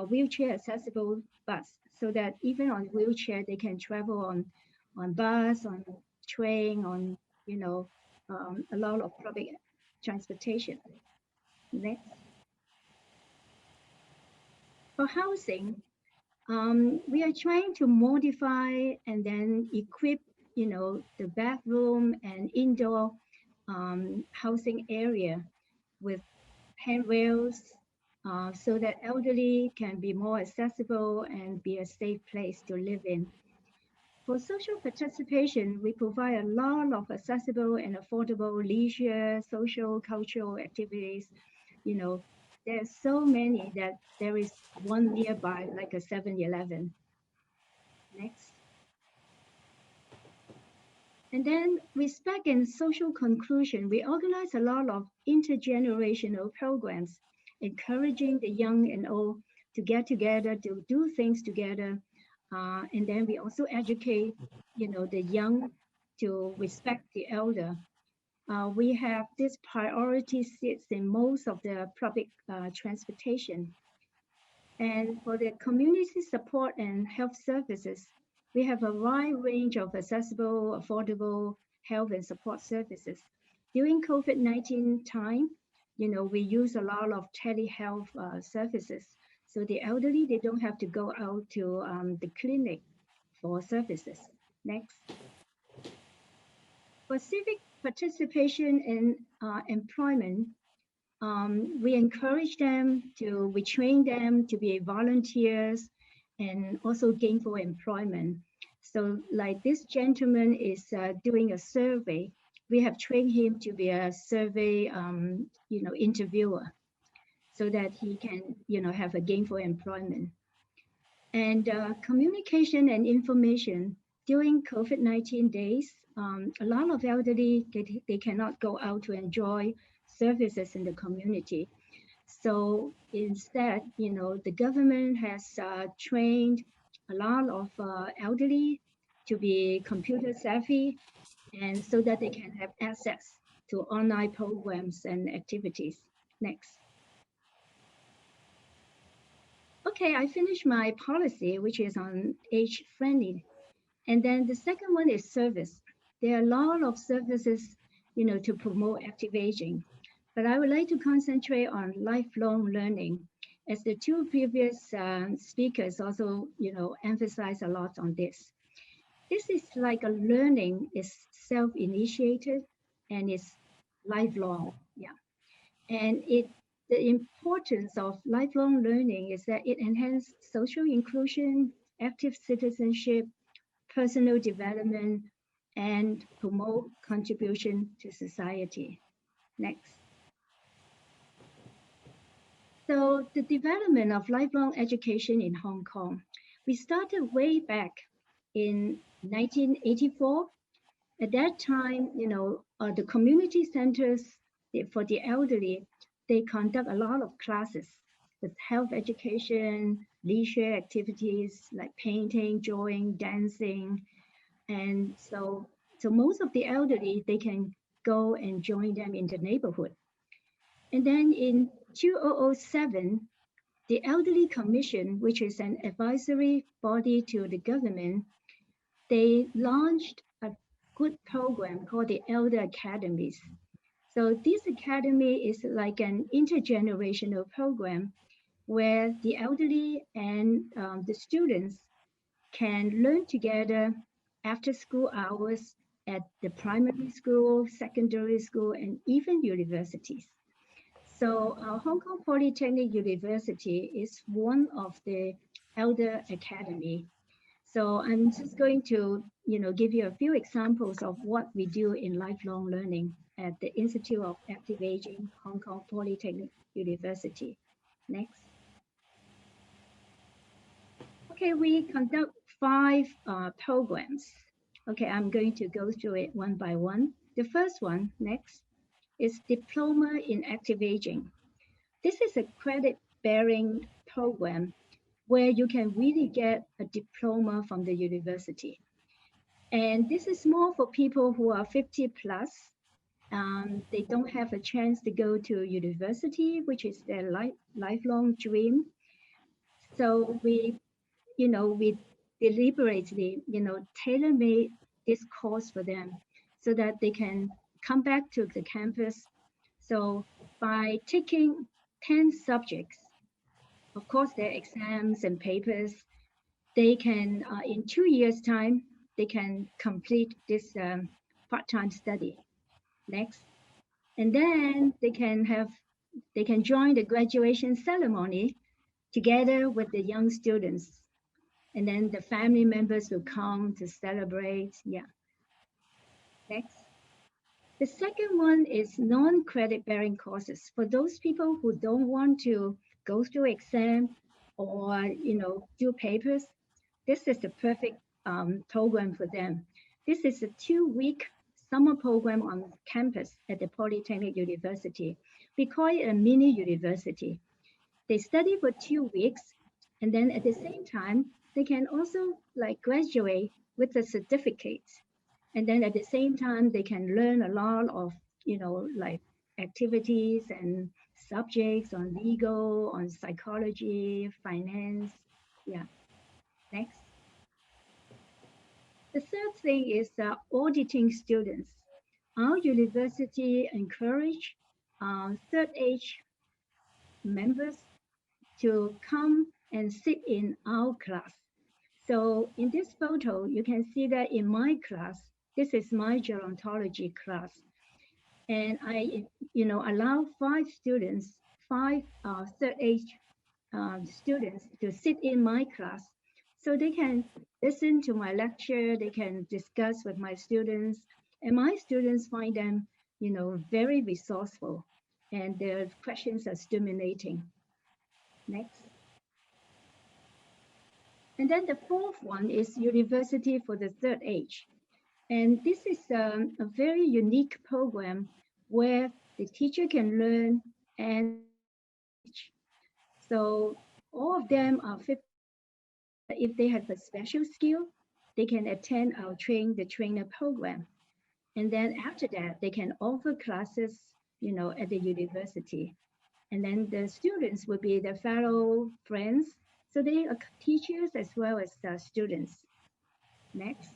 wheelchair accessible bus, so that even on wheelchair, they can travel on bus, on train, on, a lot of public transportation. Next. For housing, we are trying to modify and then equip, the bathroom and indoor housing area with handrails so that elderly can be more accessible and be a safe place to live in. For social participation, we provide a lot of accessible and affordable leisure, social, cultural activities. There's so many that there is one nearby, like a 7-Eleven. Next. And then respect and social conclusion, we organize a lot of intergenerational programs, encouraging the young and old to get together, to do things together. And then we also educate, the young to respect the elder. We have this priority seats in most of the public transportation. And for the community support and health services, we have a wide range of accessible, affordable health and support services. During COVID-19 time, we use a lot of telehealth services. So the elderly, they don't have to go out to the clinic for services. Next. For civic participation in employment, we encourage them we train them to be volunteers and also gainful employment. So like this gentleman is doing a survey. We have trained him to be a survey, interviewer so that he can, have a gainful employment. And communication and information during COVID-19 days, a lot of elderly, they cannot go out to enjoy services in the community. So instead, the government has trained a lot of elderly to be computer savvy, and so that they can have access to online programs and activities. Next. Okay, I finished my policy, which is on age friendly. And then the second one is service. There are a lot of services, to promote active aging. But I would like to concentrate on lifelong learning, as the two previous speakers also, emphasize a lot on this. This is like a learning is self-initiated and it's lifelong, yeah. And the importance of lifelong learning is that it enhances social inclusion, active citizenship, personal development, and promote contribution to society. Next. So the development of lifelong education in Hong Kong, we started way back in 1984. At that time, the community centers for the elderly, they conduct a lot of classes with health education, leisure activities like painting, drawing, dancing. And so most of the elderly, they can go and join them in the neighborhood. And then in 2007, the Elderly Commission, which is an advisory body to the government, they launched a good program called the Elder Academies. So this academy is like an intergenerational program where the elderly and the students can learn together after school hours at the primary school, secondary school, and even universities. So Hong Kong Polytechnic University is one of the Elder Academy. So I'm just going to, give you a few examples of what we do in lifelong learning at the Institute of Active Aging, Hong Kong Polytechnic University. Next. Okay, we conduct 5 programs. Okay, I'm going to go through it one by one. The first one, next, is Diploma in Active Aging. This is a credit-bearing program where you can really get a diploma from the university. And this is more for people who are 50 plus. They don't have a chance to go to university, which is their lifelong dream. So we deliberately, tailor-made this course for them so that they can come back to the campus. So by taking 10 subjects, of course, their exams and papers, they can, in 2 years' time, they can complete this part-time study. Next. And then they can join the graduation ceremony together with the young students. And then the family members will come to celebrate. Yeah. Next. The second one is non-credit bearing courses. For those people who don't want to go through exam or, do papers, this is the perfect program for them. This is a 2-week summer program on campus at the Polytechnic University. We call it a mini university. They study for 2 weeks And then at the same time, they can also like graduate with a certificate. And then at the same time, they can learn a lot of, like activities and subjects on legal, on psychology, finance. Yeah. Next. The third thing is auditing students. Our university encourage third age members to come and sit in our class. So in this photo, you can see that in my class, this is my gerontology class. And I, allow five third age students to sit in my class. So they can listen to my lecture, they can discuss with my students, and my students find them, very resourceful, and their questions are stimulating. Next. And then the fourth one is University for the Third Age. And this is a very unique program where the teacher can learn and teach. So all of them are 50. If they have a special skill, they can attend our the trainer program. And then after that, they can offer classes, at the university. And then the students will be their fellow friends. So they are teachers as well as students. Next.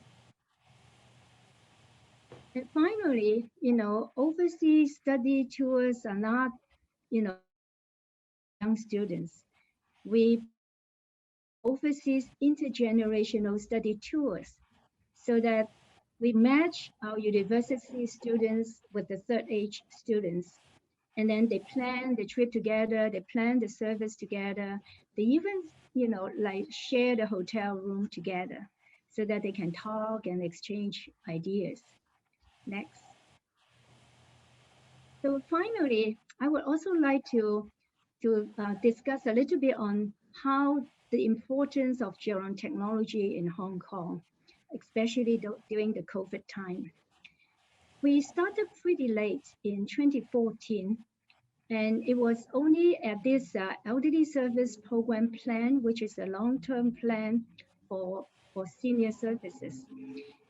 And finally, overseas study tours are not, young students. We overseas intergenerational study tours so that we match our university students with the third age students. And then they plan the trip together, they plan the service together. They even, like share the hotel room together so that they can talk and exchange ideas. Next. So finally, I would also like to discuss a little bit on how the importance of gerontechnology in Hong Kong, especially during the COVID time. We started pretty late in 2014, and it was only at this elderly service program plan, which is a long-term plan for senior services.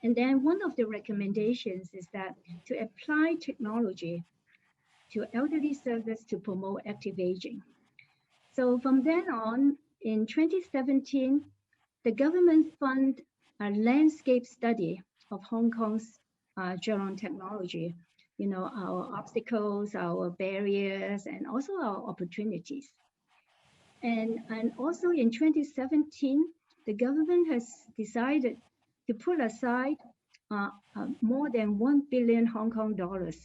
And then one of the recommendations is that to apply technology to elderly service to promote active aging. So from then on, in 2017, the government funded a landscape study of Hong Kong's gerontechnology, our obstacles, our barriers, and also our opportunities. And also in 2017, the government has decided to put aside more than 1 billion Hong Kong dollars,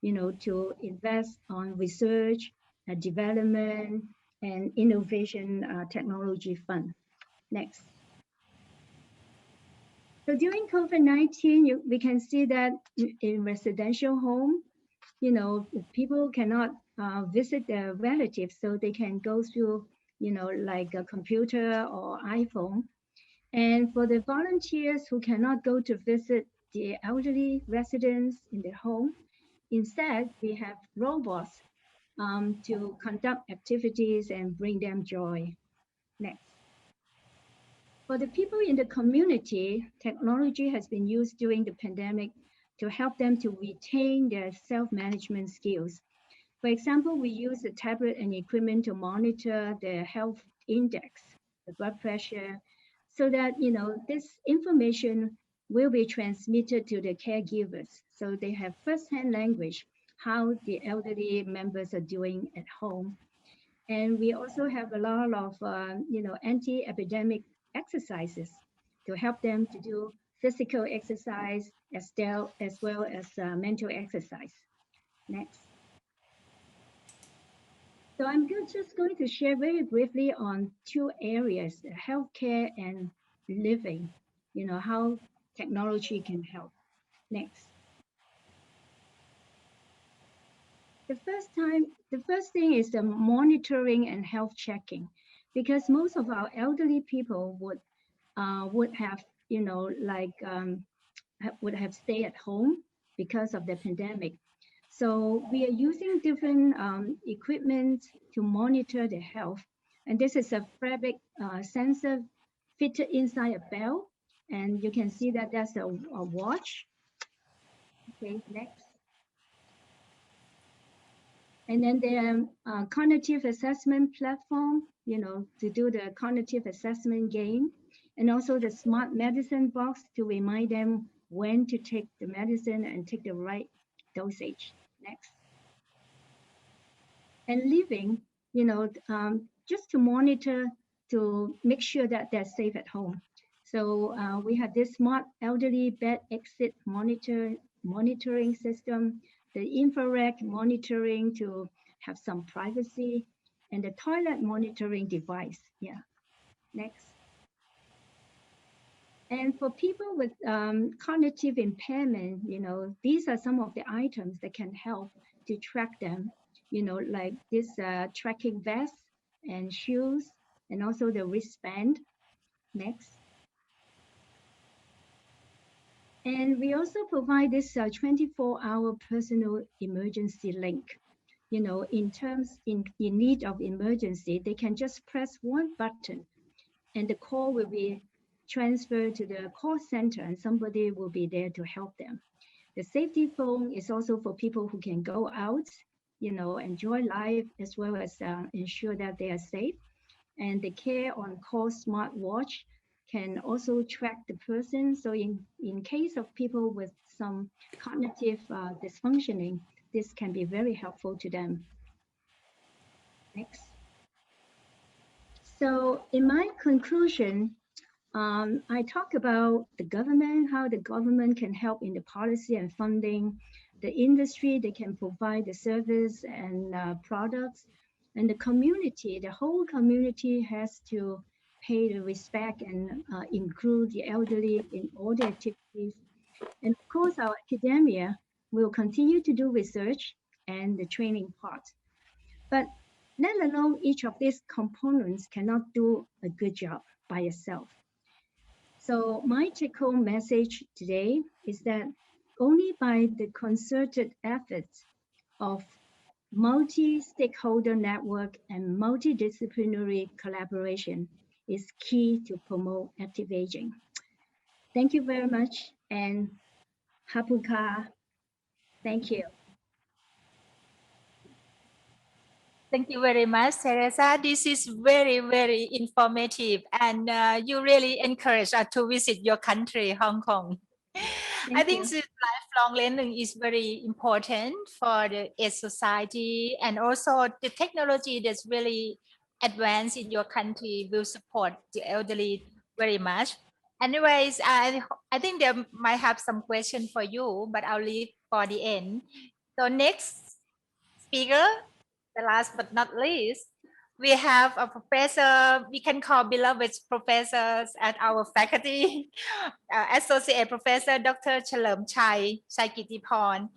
to invest on research, development, and innovation technology fund. Next. So during COVID-19, we can see that in residential home, people cannot visit their relatives, so they can go through, like a computer or iPhone. And for the volunteers who cannot go to visit the elderly residents in their home, instead, we have robots to conduct activities and bring them joy. Next. For the people in the community, technology has been used during the pandemic to help them to retain their self-management skills. For example, we use the tablet and equipment to monitor their health index, the blood pressure, so that, this information will be transmitted to the caregivers. So they have first-hand language, how the elderly members are doing at home. And we also have a lot of, anti-epidemic exercises to help them to do physical exercise as well as mental exercise. Next. So I'm just going to share very briefly on two areas, healthcare and living, how technology can help. Next. The first thing is the monitoring and health checking, because most of our elderly people would have, would have stayed at home because of the pandemic. So we are using different equipment to monitor their health. And this is a fabric sensor fitted inside a belt. And you can see that there's a watch. Okay, next. And then the cognitive assessment platform, to do the cognitive assessment game. And also the smart medicine box to remind them when to take the medicine and take the right dosage. Next. And living, just to monitor, to make sure that they're safe at home. So we have this smart elderly bed exit monitoring system, the infrared monitoring to have some privacy, and the toilet monitoring device. Yeah, next. And for people with cognitive impairment, these are some of the items that can help to track them, like this tracking vest and shoes, and also the wristband. Next. And we also provide this 24-hour personal emergency link. In need of emergency, they can just press one button and the call will be transferred to the call center and somebody will be there to help them. The safety phone is also for people who can go out, enjoy life as well as ensure that they are safe. And the care on call smartwatch can also track the person. So in case of people with some cognitive dysfunctioning, this can be very helpful to them. Next. So in my conclusion, I talk about the government, how the government can help in the policy and funding, the industry, they can provide the service and products, and the community, the whole community has to pay the respect and include the elderly in all the activities. And of course, our academia will continue to do research and the training part. But let alone each of these components cannot do a good job by itself. So my take-home message today is that only by the concerted efforts of multi-stakeholder network and multidisciplinary collaboration is key to promote active aging. Thank you very much and hapuka. Thank you. Thank you very much, Teresa. This is very, very informative, and you really encourage us to visit your country, Hong Kong. I think this lifelong learning is very important for the age society, and also the technology that's really advanced in your country will support the elderly very much. Anyways, I think they might have some question for you, but I'll leave for the end. So next speaker, the last but not least, we have a professor, we can call beloved professors at our faculty, Associate Professor Dr. Chalermchai, Chaikittiporn.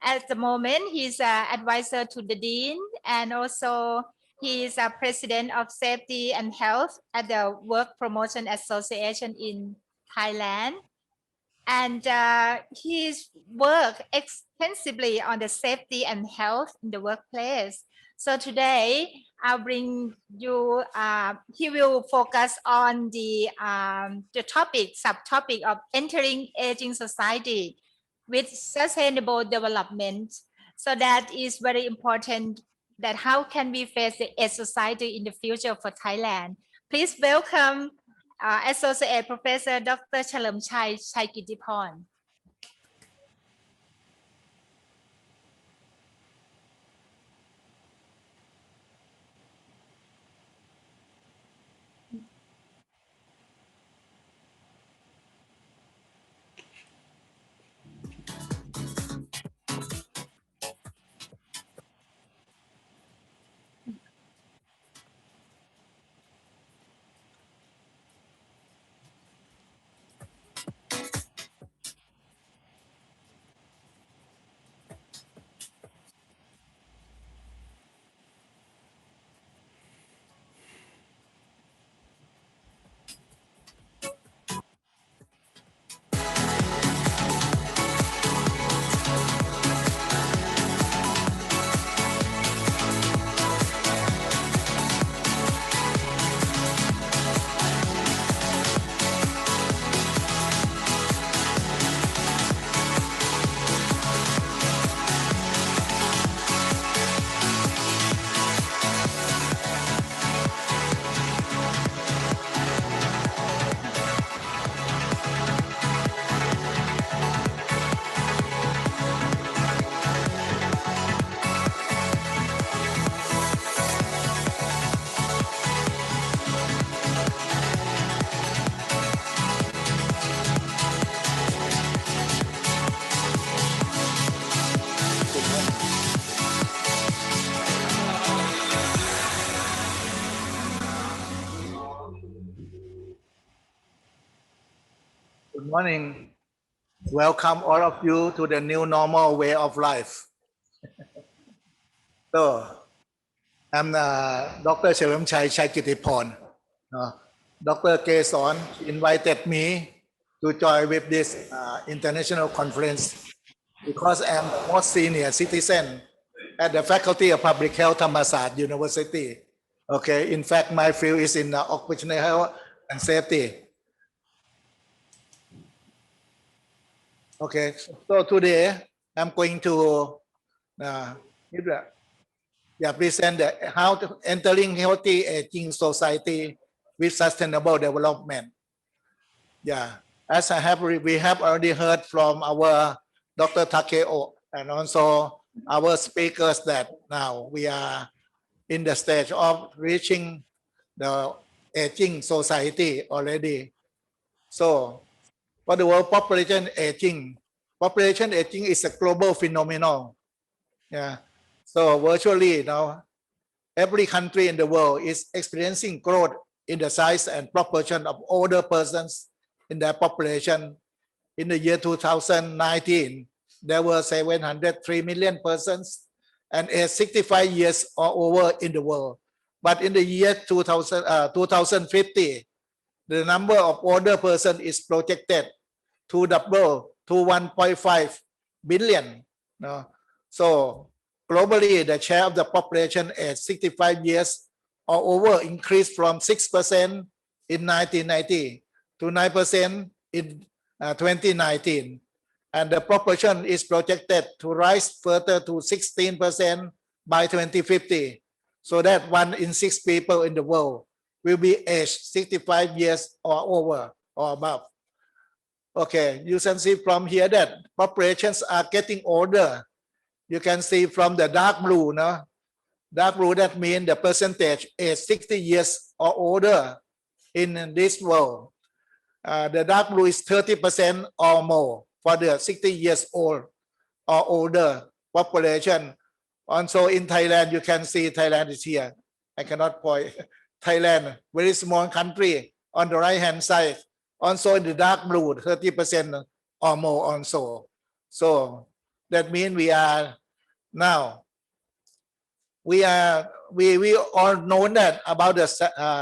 At the moment, he's an advisor to the Dean, and also he is a President of Safety and Health at the Work Promotion Association in Thailand. And he's worked extensively on the safety and health in the workplace. So today I'll bring you, he will focus on the subtopic of entering aging society with sustainable development. So that is very important, that how can we face the age society in the future for Thailand. Please welcome Associate Professor Dr. Chalermchai Chaikittiporn. morning. Welcome all of you to the new normal way of life. So, I'm Dr. Chalermchai Chaikittiporn. Dr. Kaysorn invited me to join with this international conference because I'm the most senior citizen at the Faculty of Public Health Thammasat University. Okay, in fact, my field is in occupational health and safety. Okay, so today I'm going to present how to entering healthy aging society with sustainable development. Yeah, as we have already heard from our Dr. Takeo and also our speakers that now we are in the stage of reaching the aging society already. So for the world population aging is a global phenomenon. Yeah. So virtually now every country in the world is experiencing growth in the size and proportion of older persons in their population. In the year 2019, there were 703 million persons and aged 65 years or over in the world. But in the year 2050, the number of older persons is projected to double to 1.5 billion. So globally, the share of the population aged 65 years or over increased from 6% in 1990 to 9% in 2019. And the proportion is projected to rise further to 16% by 2050. So that 1 in 6 people in the world will be aged 65 years or over or above. Okay, you can see from here that populations are getting older. You can see from the dark blue, no? Dark blue, that means the percentage is 60 years or older in this world. The dark blue is 30% or more for the 60 years old or older population. Also in Thailand, you can see Thailand is here. I cannot point. Thailand, very small country on the right hand side. Also in the dark blue, 30% or more also. So that means we are now, we all know that about the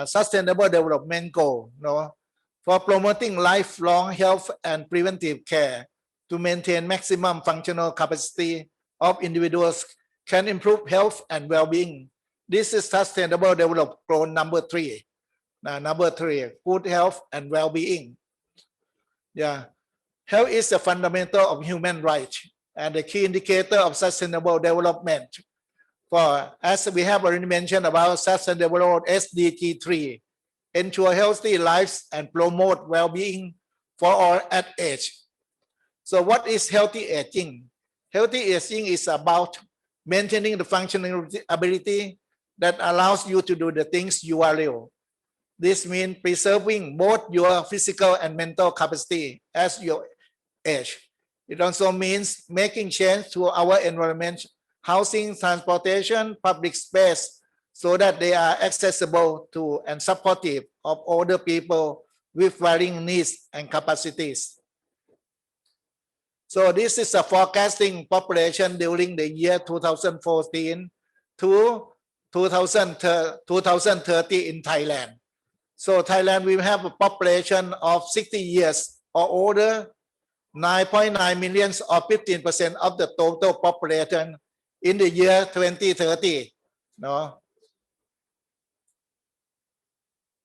sustainable development goal, no? For promoting lifelong health and preventive care to maintain maximum functional capacity of individuals can improve health and well-being. This is sustainable development goal number 3. Number 3, good health and well-being. Yeah, health is a fundamental of human rights and the key indicator of sustainable development. For as we have already mentioned about sustainable SDG 3, ensure healthy lives and promote well-being for all at age. So what is healthy aging? Healthy aging is about maintaining the functional ability that allows you to do the things you value. This means preserving both your physical and mental capacity as you age. It also means making change to our environment, housing, transportation, public space, so that they are accessible to and supportive of older people with varying needs and capacities. So this is a forecasting population during the year 2014 to 2030 in Thailand. So Thailand will have a population of 60 years or older, 9.9 million or 15% of the total population in the year 2030. No?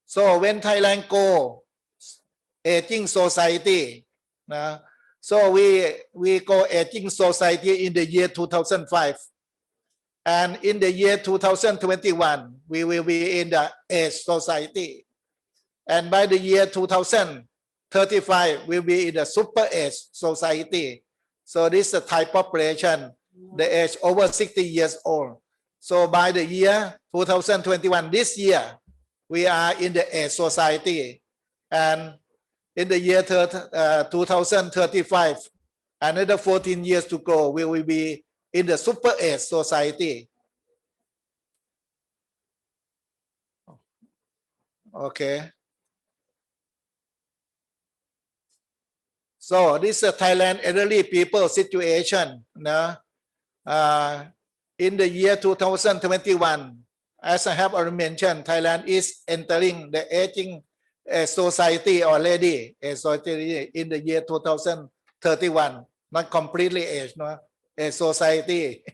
So when Thailand go aging society, so we go aging society in the year 2005. And in the year 2021, we will be in the age society. And by the year 2035, we'll be in the super age society. So this is the Thai population, the age over 60 years old. So by the year 2021, this year, we are in the age society. And in the year 2035, another 14 years to go, we will be in the super age society. Okay. So this is a Thailand elderly people situation. In the year 2021, as I have already mentioned, Thailand is entering the aging society already. In the year 2031, not completely aged, no? A society.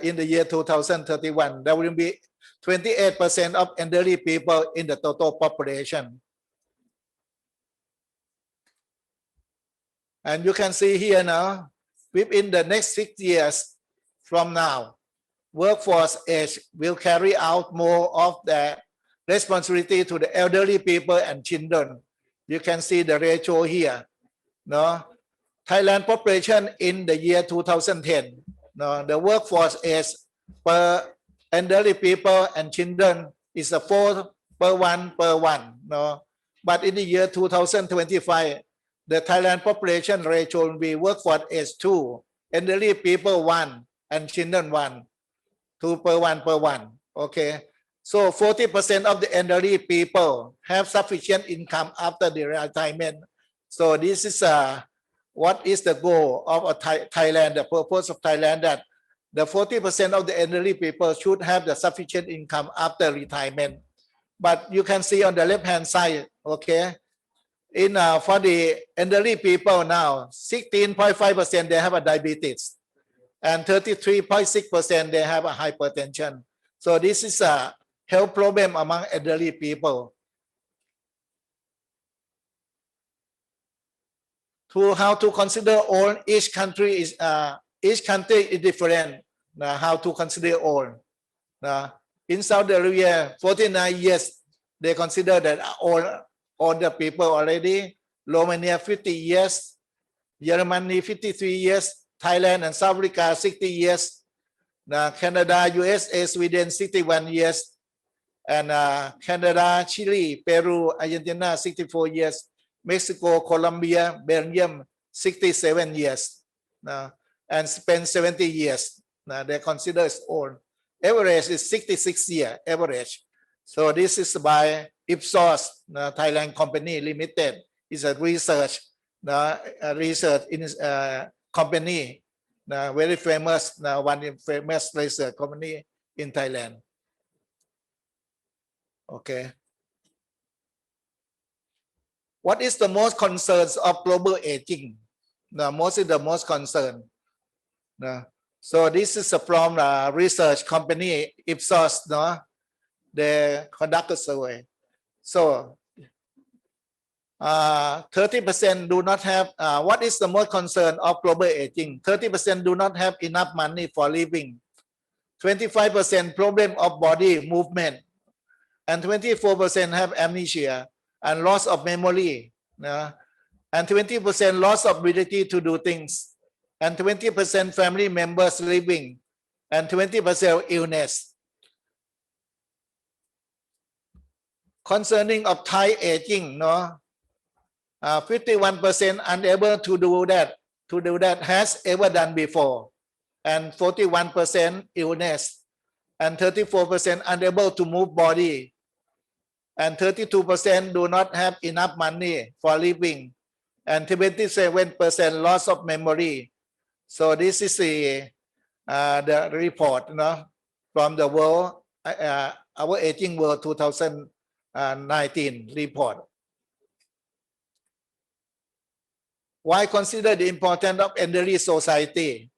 In the year 2031, there will be 28% of elderly people in the total population. And you can see here now, within the next 6 years from now, workforce age will carry out more of the responsibility to the elderly people and children. You can see the ratio here. No? Thailand population in the year 2010, no, the workforce age per elderly people and children is a 4 per 1 per 1. No? But in the year 2025, the Thailand population ratio will be workforce age 2, elderly people 1, and children 1, 2 per 1 per 1. Okay. So 40% of the elderly people have sufficient income after the retirement. So this is what is the goal of Thailand, the purpose of Thailand, that the 40% of the elderly people should have the sufficient income after retirement. But you can see on the left hand side, okay, for the elderly people now, 16.5% they have a diabetes, and 33.6% they have a hypertension. So this is a health problem among elderly people. To how to consider old, each country is different. How to consider old. In Saudi Arabia, 49 years they consider that older people already. Romania 50 years, Germany 53 years, Thailand and South Africa 60 years, Canada, USA, Sweden 61 years, and Canada, Chile, Peru, Argentina 64 years, Mexico, Colombia, Belgium 67 years, and Spain 70 years. They consider as old. Average is 66 years average. So this is by ICTUHS, Thailand Company Limited. It's a research company, very famous, one famous research company in Thailand. Okay. What is the most concerns of global aging? The most concern. So this is from a research company, ICTUHS. They conduct a survey. So 30% do not have, what is the most concern of global aging? 30% do not have enough money for living. 25% problem of body movement. And 24% have amnesia and loss of memory. And 20% loss of ability to do things. And 20% family members living. And 20% illness. Concerning of Thai aging, 51% unable to do that has ever done before, and 41% illness, and 34% unable to move body, and 32% do not have enough money for living, and 27% loss of memory. So this is the report, from the world, our aging world 2019 report. Why consider the importance of elderly society?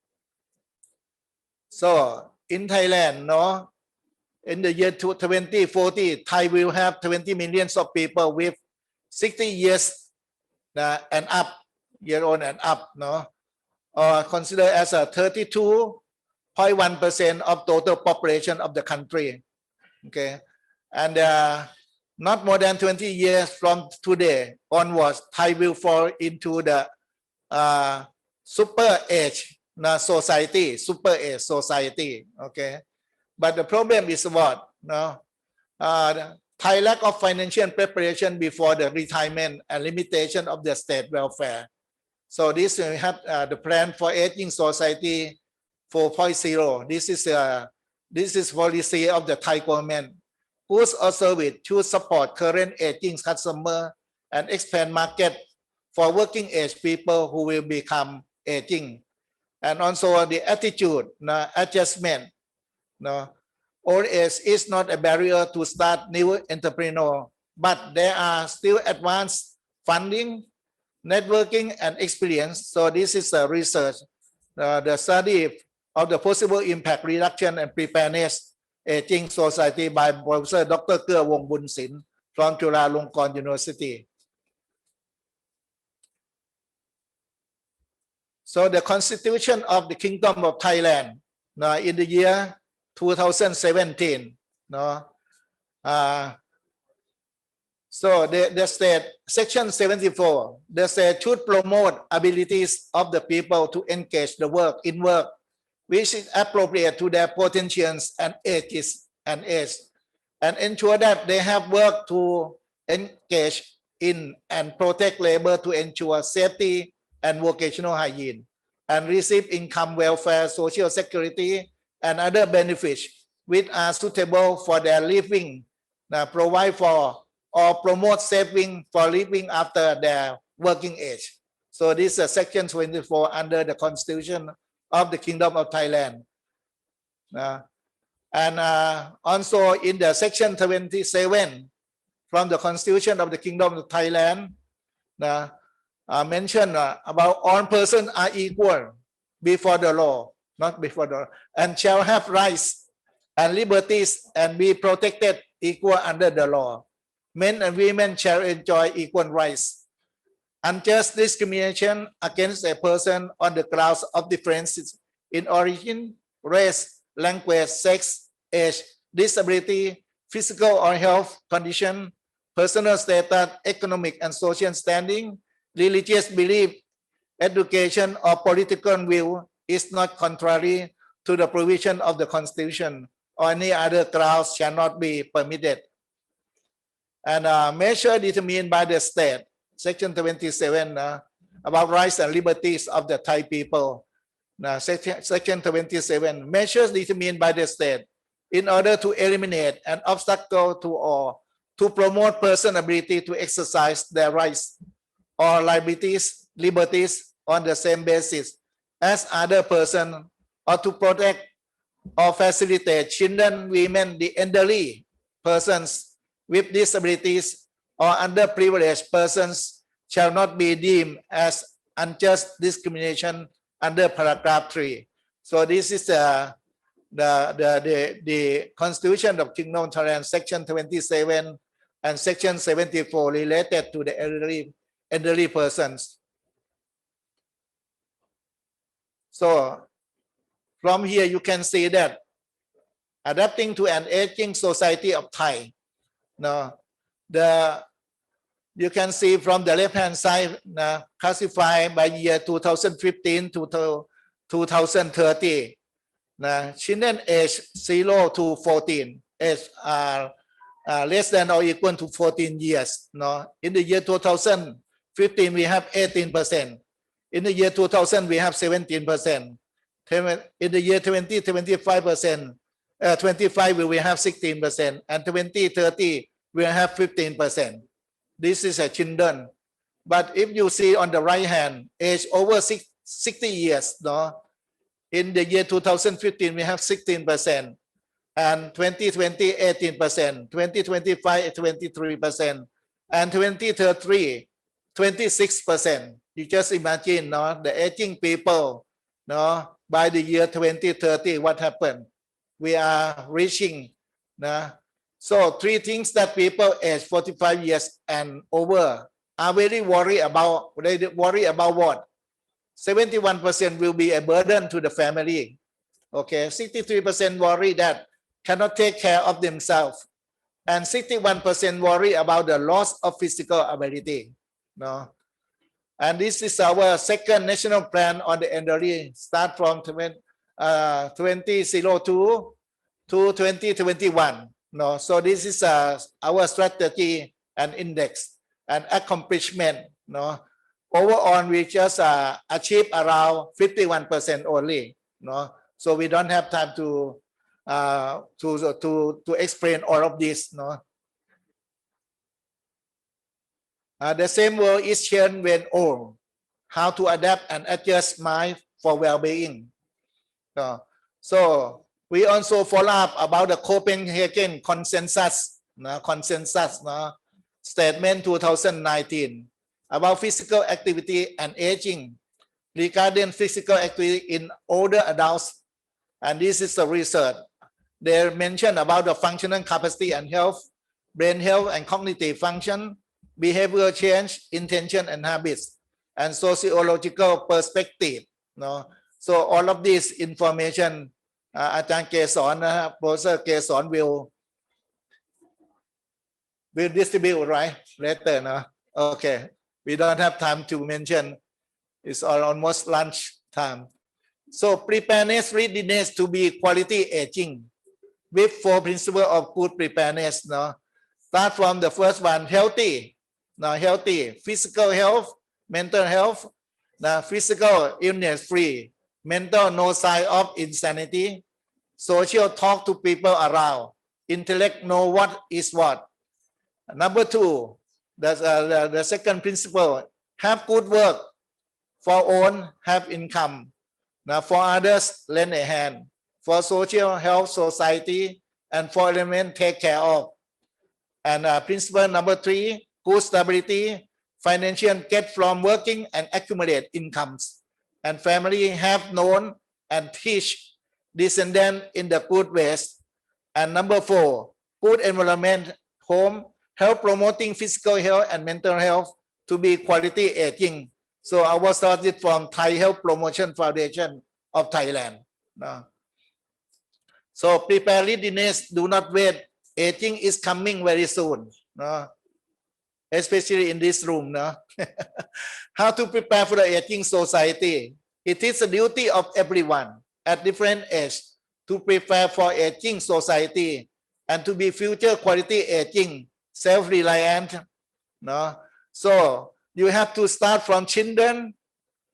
So in Thailand, in the year 2040, Thai will have 20 million of people with 60 years and up, year old and up, or consider as a 32.1% of total population of the country. Okay, and not more than 20 years from today onwards, Thai will fall into the super age society, super age society. Okay, but the problem is what? Thai lack of financial preparation before the retirement and limitation of the state welfare. So this we have the plan for aging society 4.0. This is policy of the Thai government. Goods or service should support current aging customer and expand market for working age people who will become aging, and also the attitude adjustment. Old age is not a barrier to start new entrepreneur, but there are still advanced funding, networking, and experience. So this is a research, the study of the possible impact reduction and preparedness aging society by Professor Dr. Keua Wong Bunsin from Chalermchai University. So the Constitution of the Kingdom of Thailand in the year 2017, so the state, section 74, the state should promote abilities of the people to engage the work in work, which is appropriate to their potentials and ages and age, and ensure that they have work to engage in and protect labor to ensure safety and vocational hygiene, and receive income, welfare, social security, and other benefits which are suitable for their living, provide for or promote saving for living after their working age. So this is section 24 under the Constitution of the Kingdom of Thailand. And also in the section 27 from the Constitution of the Kingdom of Thailand, mentioned about all persons are equal before the law, not before the law, and shall have rights and liberties and be protected equal under the law. Men and women shall enjoy equal rights. Unjust discrimination against a person on the grounds of differences in origin, race, language, sex, age, disability, physical or health condition, personal status, economic and social standing, religious belief, education, or political view is not contrary to the provision of the Constitution, or any other grounds shall not be permitted. And measure determined by the state, section 27, about rights and liberties of the Thai people. Section 27, measures determined by the state in order to eliminate an obstacle to or to promote person's ability to exercise their rights or liberties on the same basis as other persons, or to protect or facilitate children, women, the elderly, persons with disabilities, or underprivileged persons shall not be deemed as unjust discrimination under paragraph 3. So this is the Constitution of Kingdom of Thailand, section 27 and section 74 related to the elderly persons. So from here you can see that adapting to an aging society of Thai. You can see from the left hand side, classified by year 2015 to 2030. Children age 0 to 14, age less than or equal to 14 years. In the year 2015, we have 18%. In the year 2000, we have 17%. In the year 2025%, 25 we will have 16%, and 2030 we will have 15%. This is a children. But if you see on the right hand, age over 60 years, in the year 2015 we have 16%, and 2020 18%, 2025 23%, and 2030 26%. You just imagine, the aging people, by the year 2030, what happened? We are reaching. So three things that people age 45 years and over are very worried about. They worry about what? 71% will be a burden to the family. Okay, 63% worry that cannot take care of themselves, and 61% worry about the loss of physical ability. And this is our second national plan on the elderly, start from 2002 to 2021. So this is our strategy and index and accomplishment. Overall, we just achieve around 51% only. So we don't have time to explain all of this. The same word is Tsien when old. How to adapt and adjust mind for well-being. So we also follow up about the Copenhagen consensus, statement 2019 about physical activity and aging regarding physical activity in older adults. And this is the research. They mention about the functional capacity and health, brain health and cognitive function, behavior change, intention and habits, and sociological perspective. So all of this information, Ajahn Kaysorn, Professor Kaysorn will distribute right later. No? Okay, we don't have time to mention. It's almost lunch time. So preparedness, readiness to be quality aging with 4 principles of good preparedness. No? Start from the first one, healthy. Now healthy, physical health, mental health. Now physical illness free, mental no sign of insanity. Social talk to people around. Intellect know what is what. Number 2, the second principle, have good work. For own, have income. Now for others, lend a hand. For social health, society, and for element, take care of. And principle number 3, good stability, financial get from working and accumulate incomes. And family have known and teach descendant in the good ways. And number 4, good environment, home, help promoting physical health and mental health to be quality aging. So I was started from Thai Health Promotion Foundation of Thailand. So prepare readiness, do not wait. Aging is coming very soon. Especially in this room. How to prepare for the aging society? It is a duty of everyone at different age to prepare for aging society and to be future quality aging, self-reliant. So you have to start from children.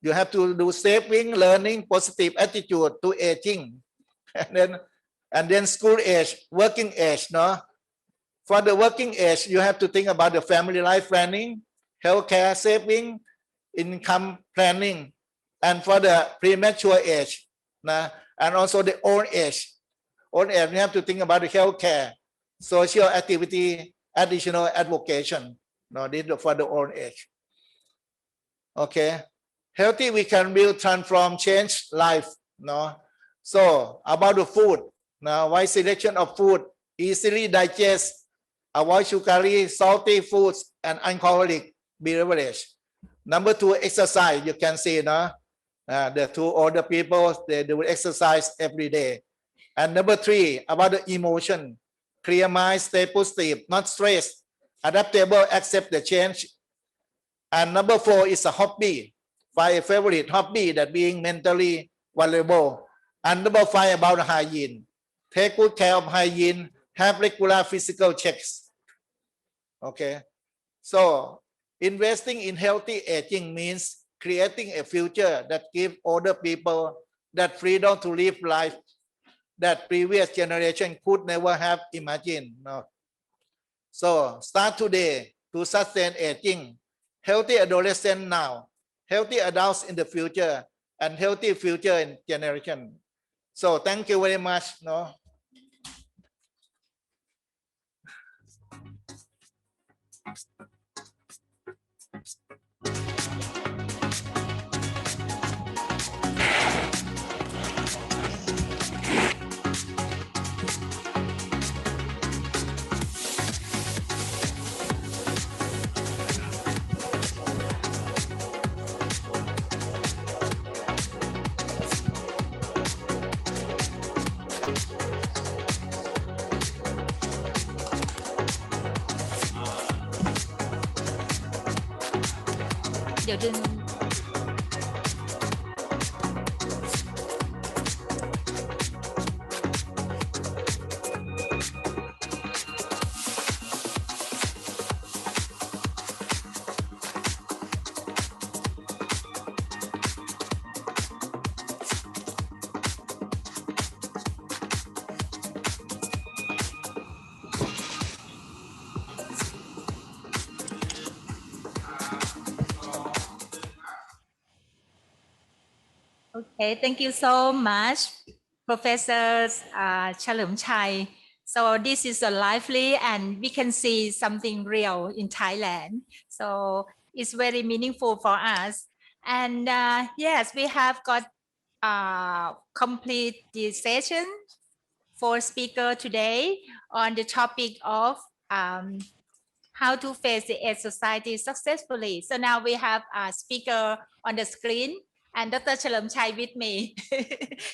You have to do saving, learning, positive attitude to aging, and then school age, working age. For the working age, you have to think about the family life planning, healthcare saving, income planning, and for the premature age, and also the old age. Old age, you have to think about the healthcare, social activity, additional advocation. This is for the old age. Okay, healthy we can build, transform, change life. So about the food, wide selection of food, easily digest. Avoid sugary, salty foods, and alcoholic beverage. Number 2, exercise. You can see, the 2 older people, they do exercise every day. And number 3, about the emotion. Clear mind, stay positive, not stressed, adaptable, accept the change. And number 4 is a hobby. Find a favorite hobby that being mentally valuable. And number 5, about hygiene. Take good care of hygiene. Have regular physical checks. Okay, so investing in healthy aging means creating a future that gives older people that freedom to live life that previous generation could never have imagined. So start today to sustain aging. Healthy adolescent now, healthy adults in the future, and healthy future in generation. So thank you very much. เดี๋ยวดึง Hi, Okay, thank you so much, Professor Chalermchai. So this is a lively and we can see something real in Thailand. So it's very meaningful for us. And yes, we have got complete the session for speaker today on the topic of how to face the AIDS society successfully. So now we have a speaker on the screen and Dr. Chalermchai with me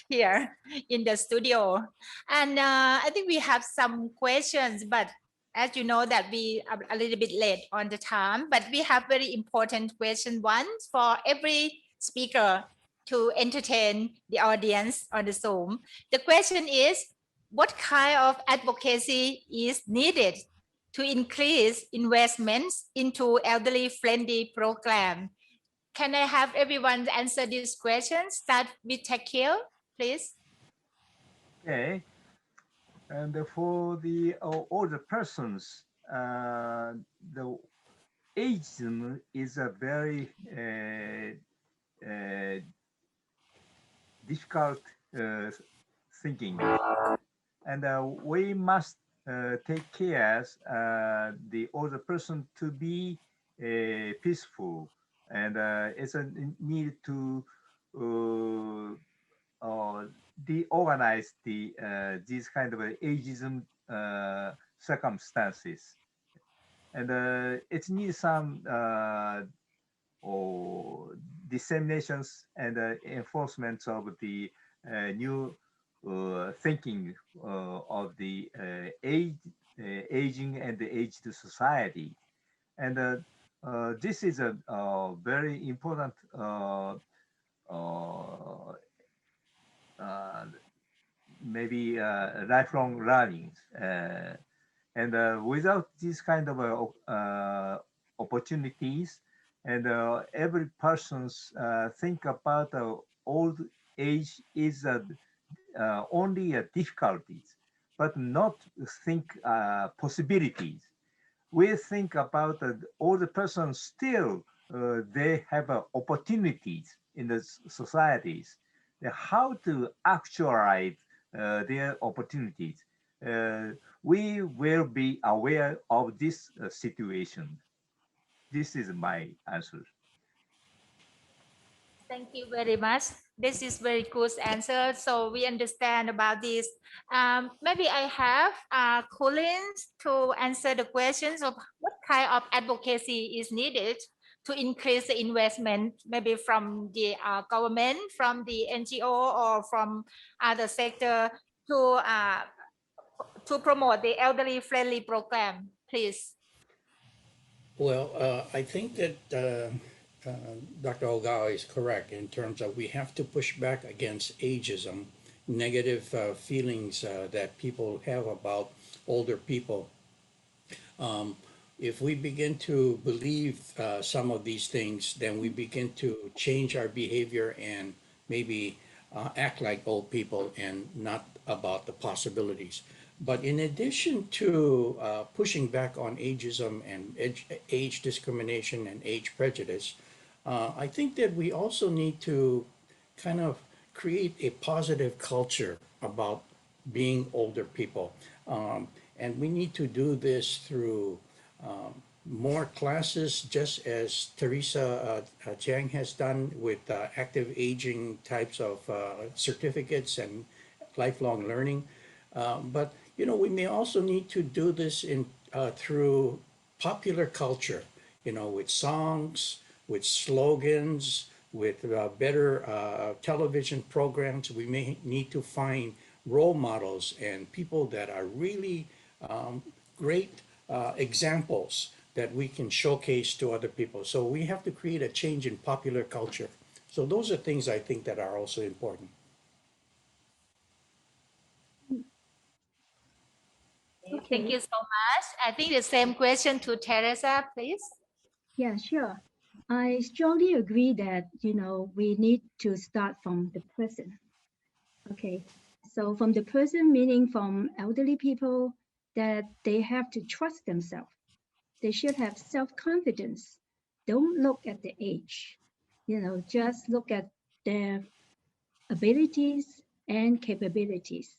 here in the studio. And I think we have some questions, but as you know that we are a little bit late on the time, but we have very important question ones for every speaker to entertain the audience on the Zoom. The question is, what kind of advocacy is needed to increase investments into elderly friendly program? Can I have everyone answer this question? Start with Takeo, please. Okay. And for the older persons, the ageism is a very difficult thinking, and we must take care the older person to be peaceful, and it's a need to deorganize these kind of ageism circumstances, and it needs some disseminations and enforcement of the new thinking of the aging and the aged society. And this is a very important maybe lifelong learning. And without these kind of opportunities, and every person's think about old age is only difficulties, but not think possibilities. We think about older persons still they have opportunities in the societies. How to actualize their opportunities. We will be aware of this situation. This is my answer. Thank you very much. This is very good answer. So we understand about this. Maybe I have Cullen to answer the questions of what kind of advocacy is needed to increase the investment, maybe from the government, from the NGO, or from other sector to promote the elderly friendly program, please. Well, I think that Dr. Ogawa is correct in terms of we have to push back against ageism, negative feelings that people have about older people. If we begin to believe some of these things, then we begin to change our behavior and maybe act like old people and not about the possibilities. But in addition to pushing back on ageism and age discrimination and age prejudice, I think that we also need to kind of create a positive culture about being older people. And we need to do this through more classes, just as Teresa Tsien has done with active aging types of certificates and lifelong learning. But you know, we may also need to do this in through popular culture. You know, with songs, with slogans, with better television programs. We may need to find role models and people that are really great examples that we can showcase to other people. So we have to create a change in popular culture. So those are things I think that are also important. Okay. Thank you so much. I think the same question to Teresa, please. Yeah, sure. I strongly agree that, we need to start from the present. Okay. So from the present, meaning from elderly people, that they have to trust themselves. They should have self-confidence. Don't look at the age, just look at their abilities and capabilities.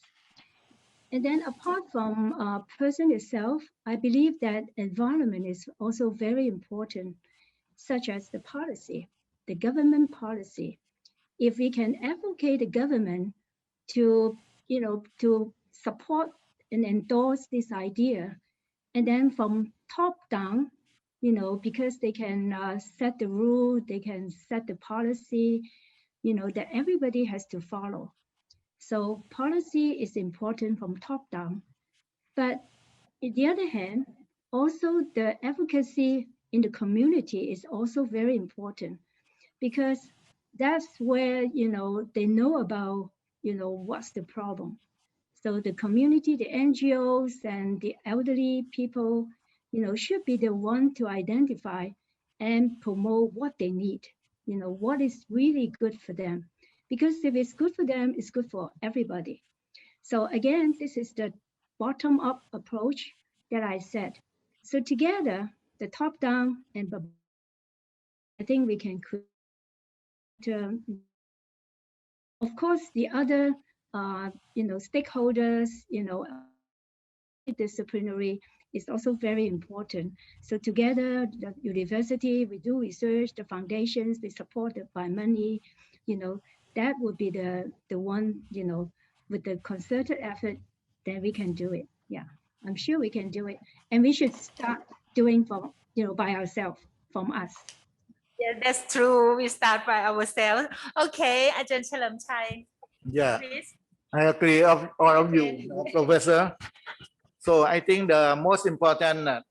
And then apart from person itself, I believe that environment is also very important, such as the policy, the government policy. If we can advocate the government to, to support and endorse this idea, and then from top down, because they can set the rule, they can set the policy, that everybody has to follow. So policy is important from top down. But on the other hand, also the advocacy in the community is also very important, because that's where, they know about, what's the problem. So the community, the NGOs and the elderly people, should be the one to identify and promote what they need, what is really good for them. Because if it's good for them, it's good for everybody. So again, this is the bottom-up approach that I said. So together, the top-down and I think we can create, of course, the other, stakeholders, disciplinary is also very important. So together, the university, we do research, the foundations, they supported by money, that would be the one, with the concerted effort, then we can do it. Yeah, I'm sure we can do it. And we should start doing from, by ourselves, from us. Yeah, that's true. We start by ourselves. Okay, Ajahn Chalermchai, Yeah, please. I agree of all of you, Professor. So I think the most important,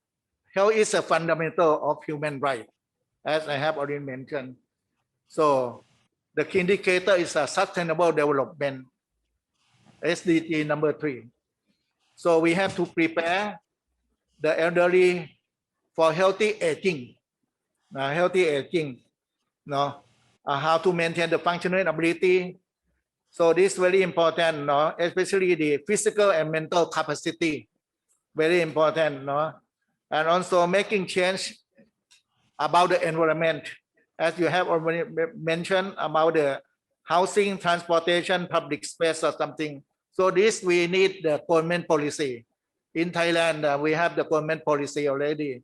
health is a fundamental of human right, as I have already mentioned. So the key indicator is a sustainable development, SDG number 3. So we have to prepare the elderly for healthy aging. How to maintain the functional ability. So this is very important, especially the physical and mental capacity, very important, and also making change about the environment, as you have already mentioned about the housing, transportation, public space or something. So this we need the government policy. In Thailand, we have the government policy already,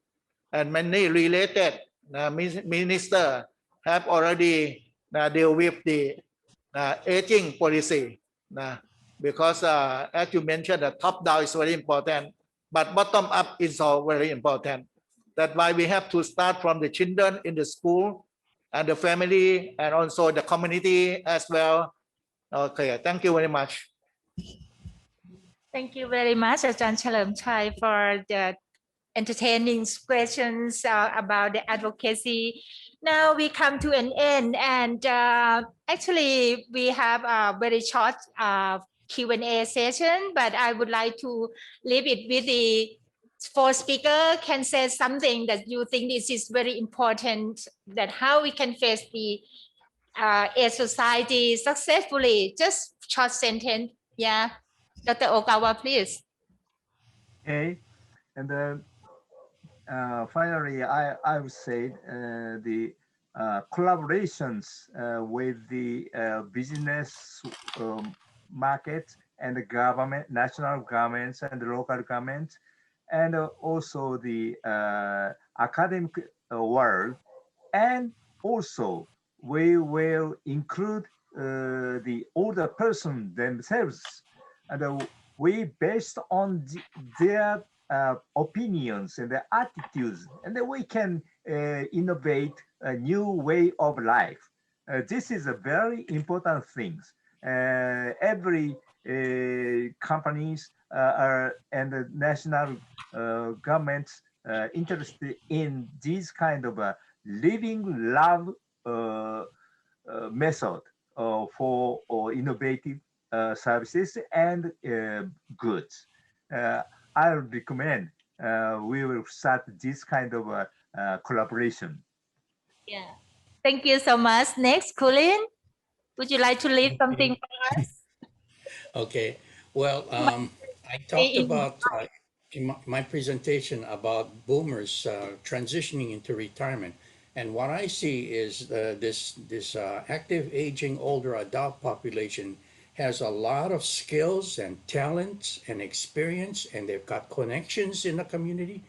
and many related minister have already deal with the aging policy, because as you mentioned, the top down is very important, but bottom up is also very important. That's why we have to start from the children in the school and the family and also the community as well. Okay, thank you very much. Thank you very much, Ajahn Chalermchai, for the entertaining questions about the advocacy. Now we come to an end, and actually we have a very short Q&A session, but I would like to leave it with the 4 speakers can say something that you think this is very important, that how we can face the age society successfully. Just short sentence. Yeah. Dr. Ogawa, please. Okay, and then finally, I would say the collaborations with the business market and the government, national governments and the local governments, and also the academic world, and also we will include the older person themselves, and we based on their opinions and their attitudes, and then we can innovate a new way of life. This is a very important thing. Every companies and the national governments interested in this kind of a living love method for innovative services and goods. I recommend we will start this kind of collaboration. Yeah. Thank you so much. Next, Cullen, would you like to leave something for us? Okay. Well, I talked about in my presentation about boomers transitioning into retirement. And what I see is this active aging older adult population has a lot of skills and talents and experience, and they've got connections in the community.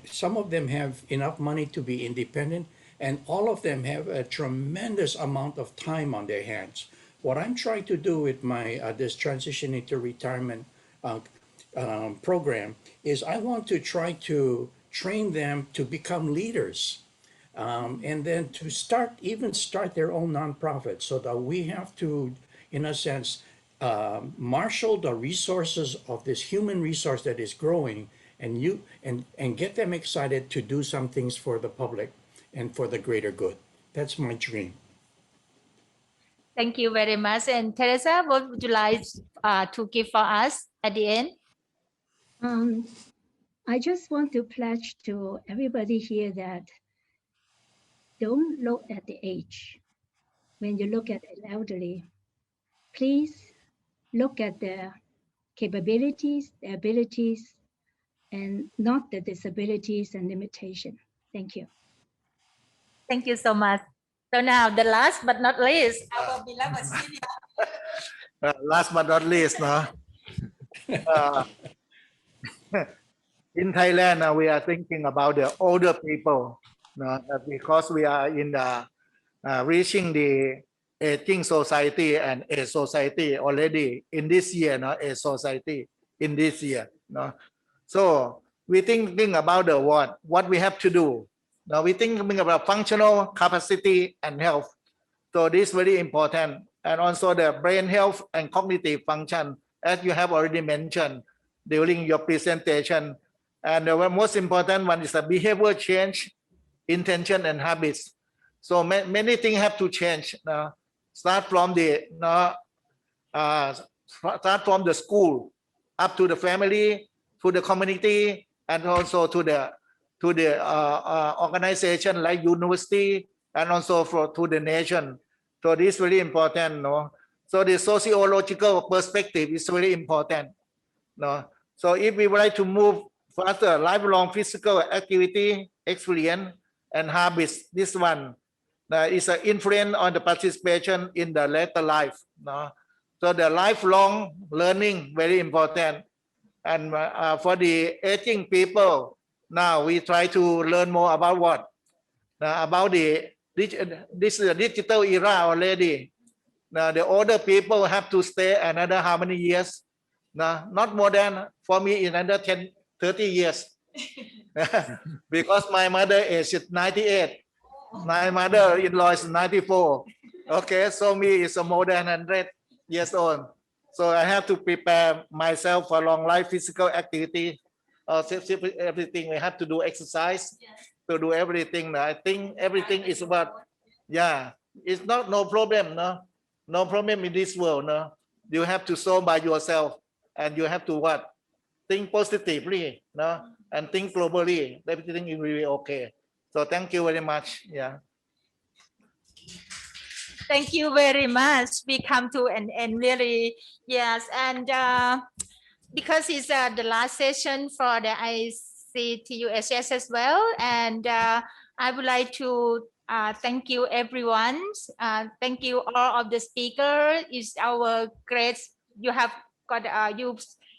Some of them have enough money to be independent, and all of them have a tremendous amount of time on their hands. What I'm trying to do with my this transition into retirement program is I want to try to train them to become leaders, and then to start their own nonprofit, so that we have to, in a sense, marshal the resources of this human resource that is growing, and get them excited to do some things for the public and for the greater good. That's my dream. Thank you very much. And Teresa, what would you like to give for us at the end? I just want to pledge to everybody here that don't look at the age. When you look at an elderly, please look at their capabilities, their abilities, and not the disabilities and limitation. Thank you. Thank you so much. So now the last but not least, our beloved senior. Last but not least, no? In Thailand, we are thinking about the older people, no? Because we are in the reaching the aging society and a society already in this year, no? A society in this year, no? So we thinking about the what we have to do. Now we thinking about functional capacity and health. So this is very important, and also the brain health and cognitive function, as you have already mentioned during your presentation. And the most important one is the behavior change, intention, and habits. So many things have to change. Start from the school, up to the family, to the community, and also to the organization like university, and also to the nation. So this is very important, no? So the sociological perspective is very important, no? So if we would like to move faster, lifelong physical activity, experience, and habits, this one is an influence on the participation in the later life, no? So the lifelong learning, very important. And for the aging people, now we try to learn more about what? About this is a digital era already. Now the older people have to stay another how many years? Not more than, for me, another 30 years. Because my mother is 98. My mother-in-law is 94. Okay, so me is more than 100 years old. So I have to prepare myself for long life physical activity. Everything we have to do exercise, to do everything. I think everything is about, yeah, it's not no problem, no? No problem in this world, no? You have to solve by yourself, and you have to what? Think positively, no? And think globally. Everything will be okay. So thank you very much. Yeah. Thank you very much. We come to an end, really. Yes, and because it's the last session for the ICTUHS as well, and I would like to thank you, everyone. Thank you, all of the speakers. It's our great. You have got you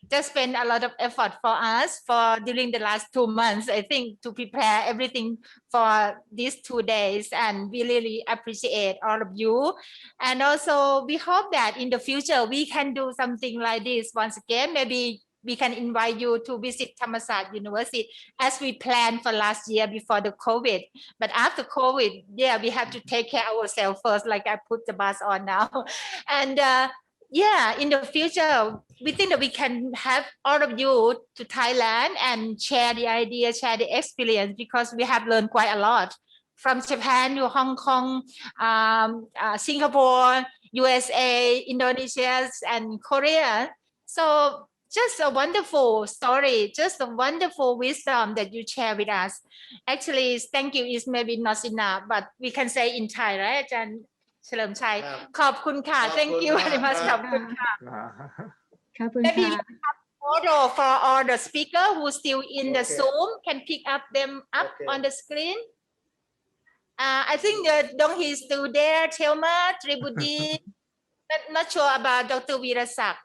just spent a lot of effort for us for during the last 2 months, I think, to prepare everything for these 2 days, and we really appreciate all of you. And also we hope that in the future we can do something like this once again. Maybe we can invite you to visit Thammasat University as we planned for last year before the COVID. But after COVID, yeah, we have to take care of ourselves first, like I put the bus on now. And yeah, in the future, we think that we can have all of you to Thailand and share the idea, share the experience, because we have learned quite a lot from Japan to Hong Kong, Singapore, USA, Indonesia, and Korea. So just a wonderful story, just a wonderful wisdom that you share with us. Actually, thank you is maybe not enough, but we can say in Thai, right? And Chalermchai, ขอบคุณค่ะ thank you very much ขอบคุณค่ะ Maybe we have photo for all the speaker who still in the Zoom, can pick up them up on the screen. I think Dong Hee is still there. Thelma, Tribudi. Not sure about Dr. Virasak.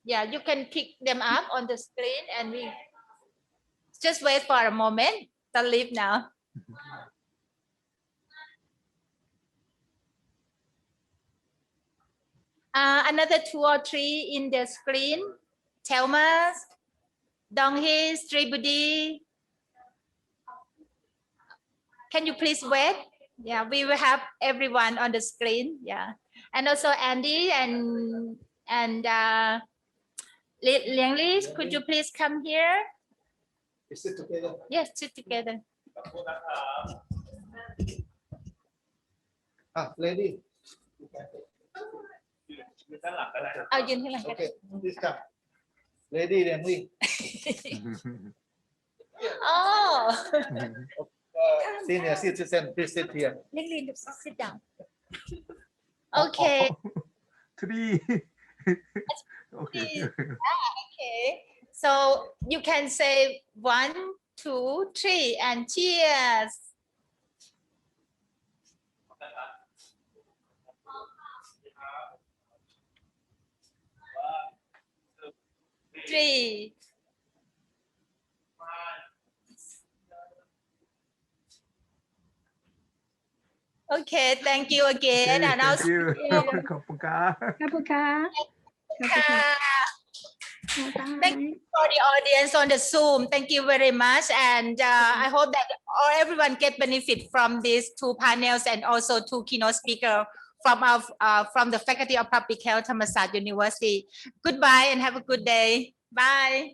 Yeah, you can pick them up on the screen and we just wait for a moment. Don't leave now. Another 2 or 3 in the screen. Thelma, Dong Hee, Tribudi. Can you please wait? Yeah, we will have everyone on the screen. Yeah, and also Andy and Liang Li, could you please come here? Sit together. Yes, sit together. Lady. เอายืนข้างหลังก็ได้ Okay, please come. Lady Liang Li. Oh, Senior citizen, please sit here. Liang Li, sit down. Okay. Three. Okay. Okay. So you can say 1, 2, 3 and cheers. Three. Okay, thank you again. Okay, And I'll thank you. see you. ขอบคุณครับ ขอบคุณค่ะขอบคุณค่ะบ๊ายบาย Thank you for the audience on the Zoom. Thank you very much. And I hope that everyone get benefit from these 2 panels and also 2 keynote speakers from the Faculty of Public Health, Thammasat University. Goodbye and have a good day. Bye.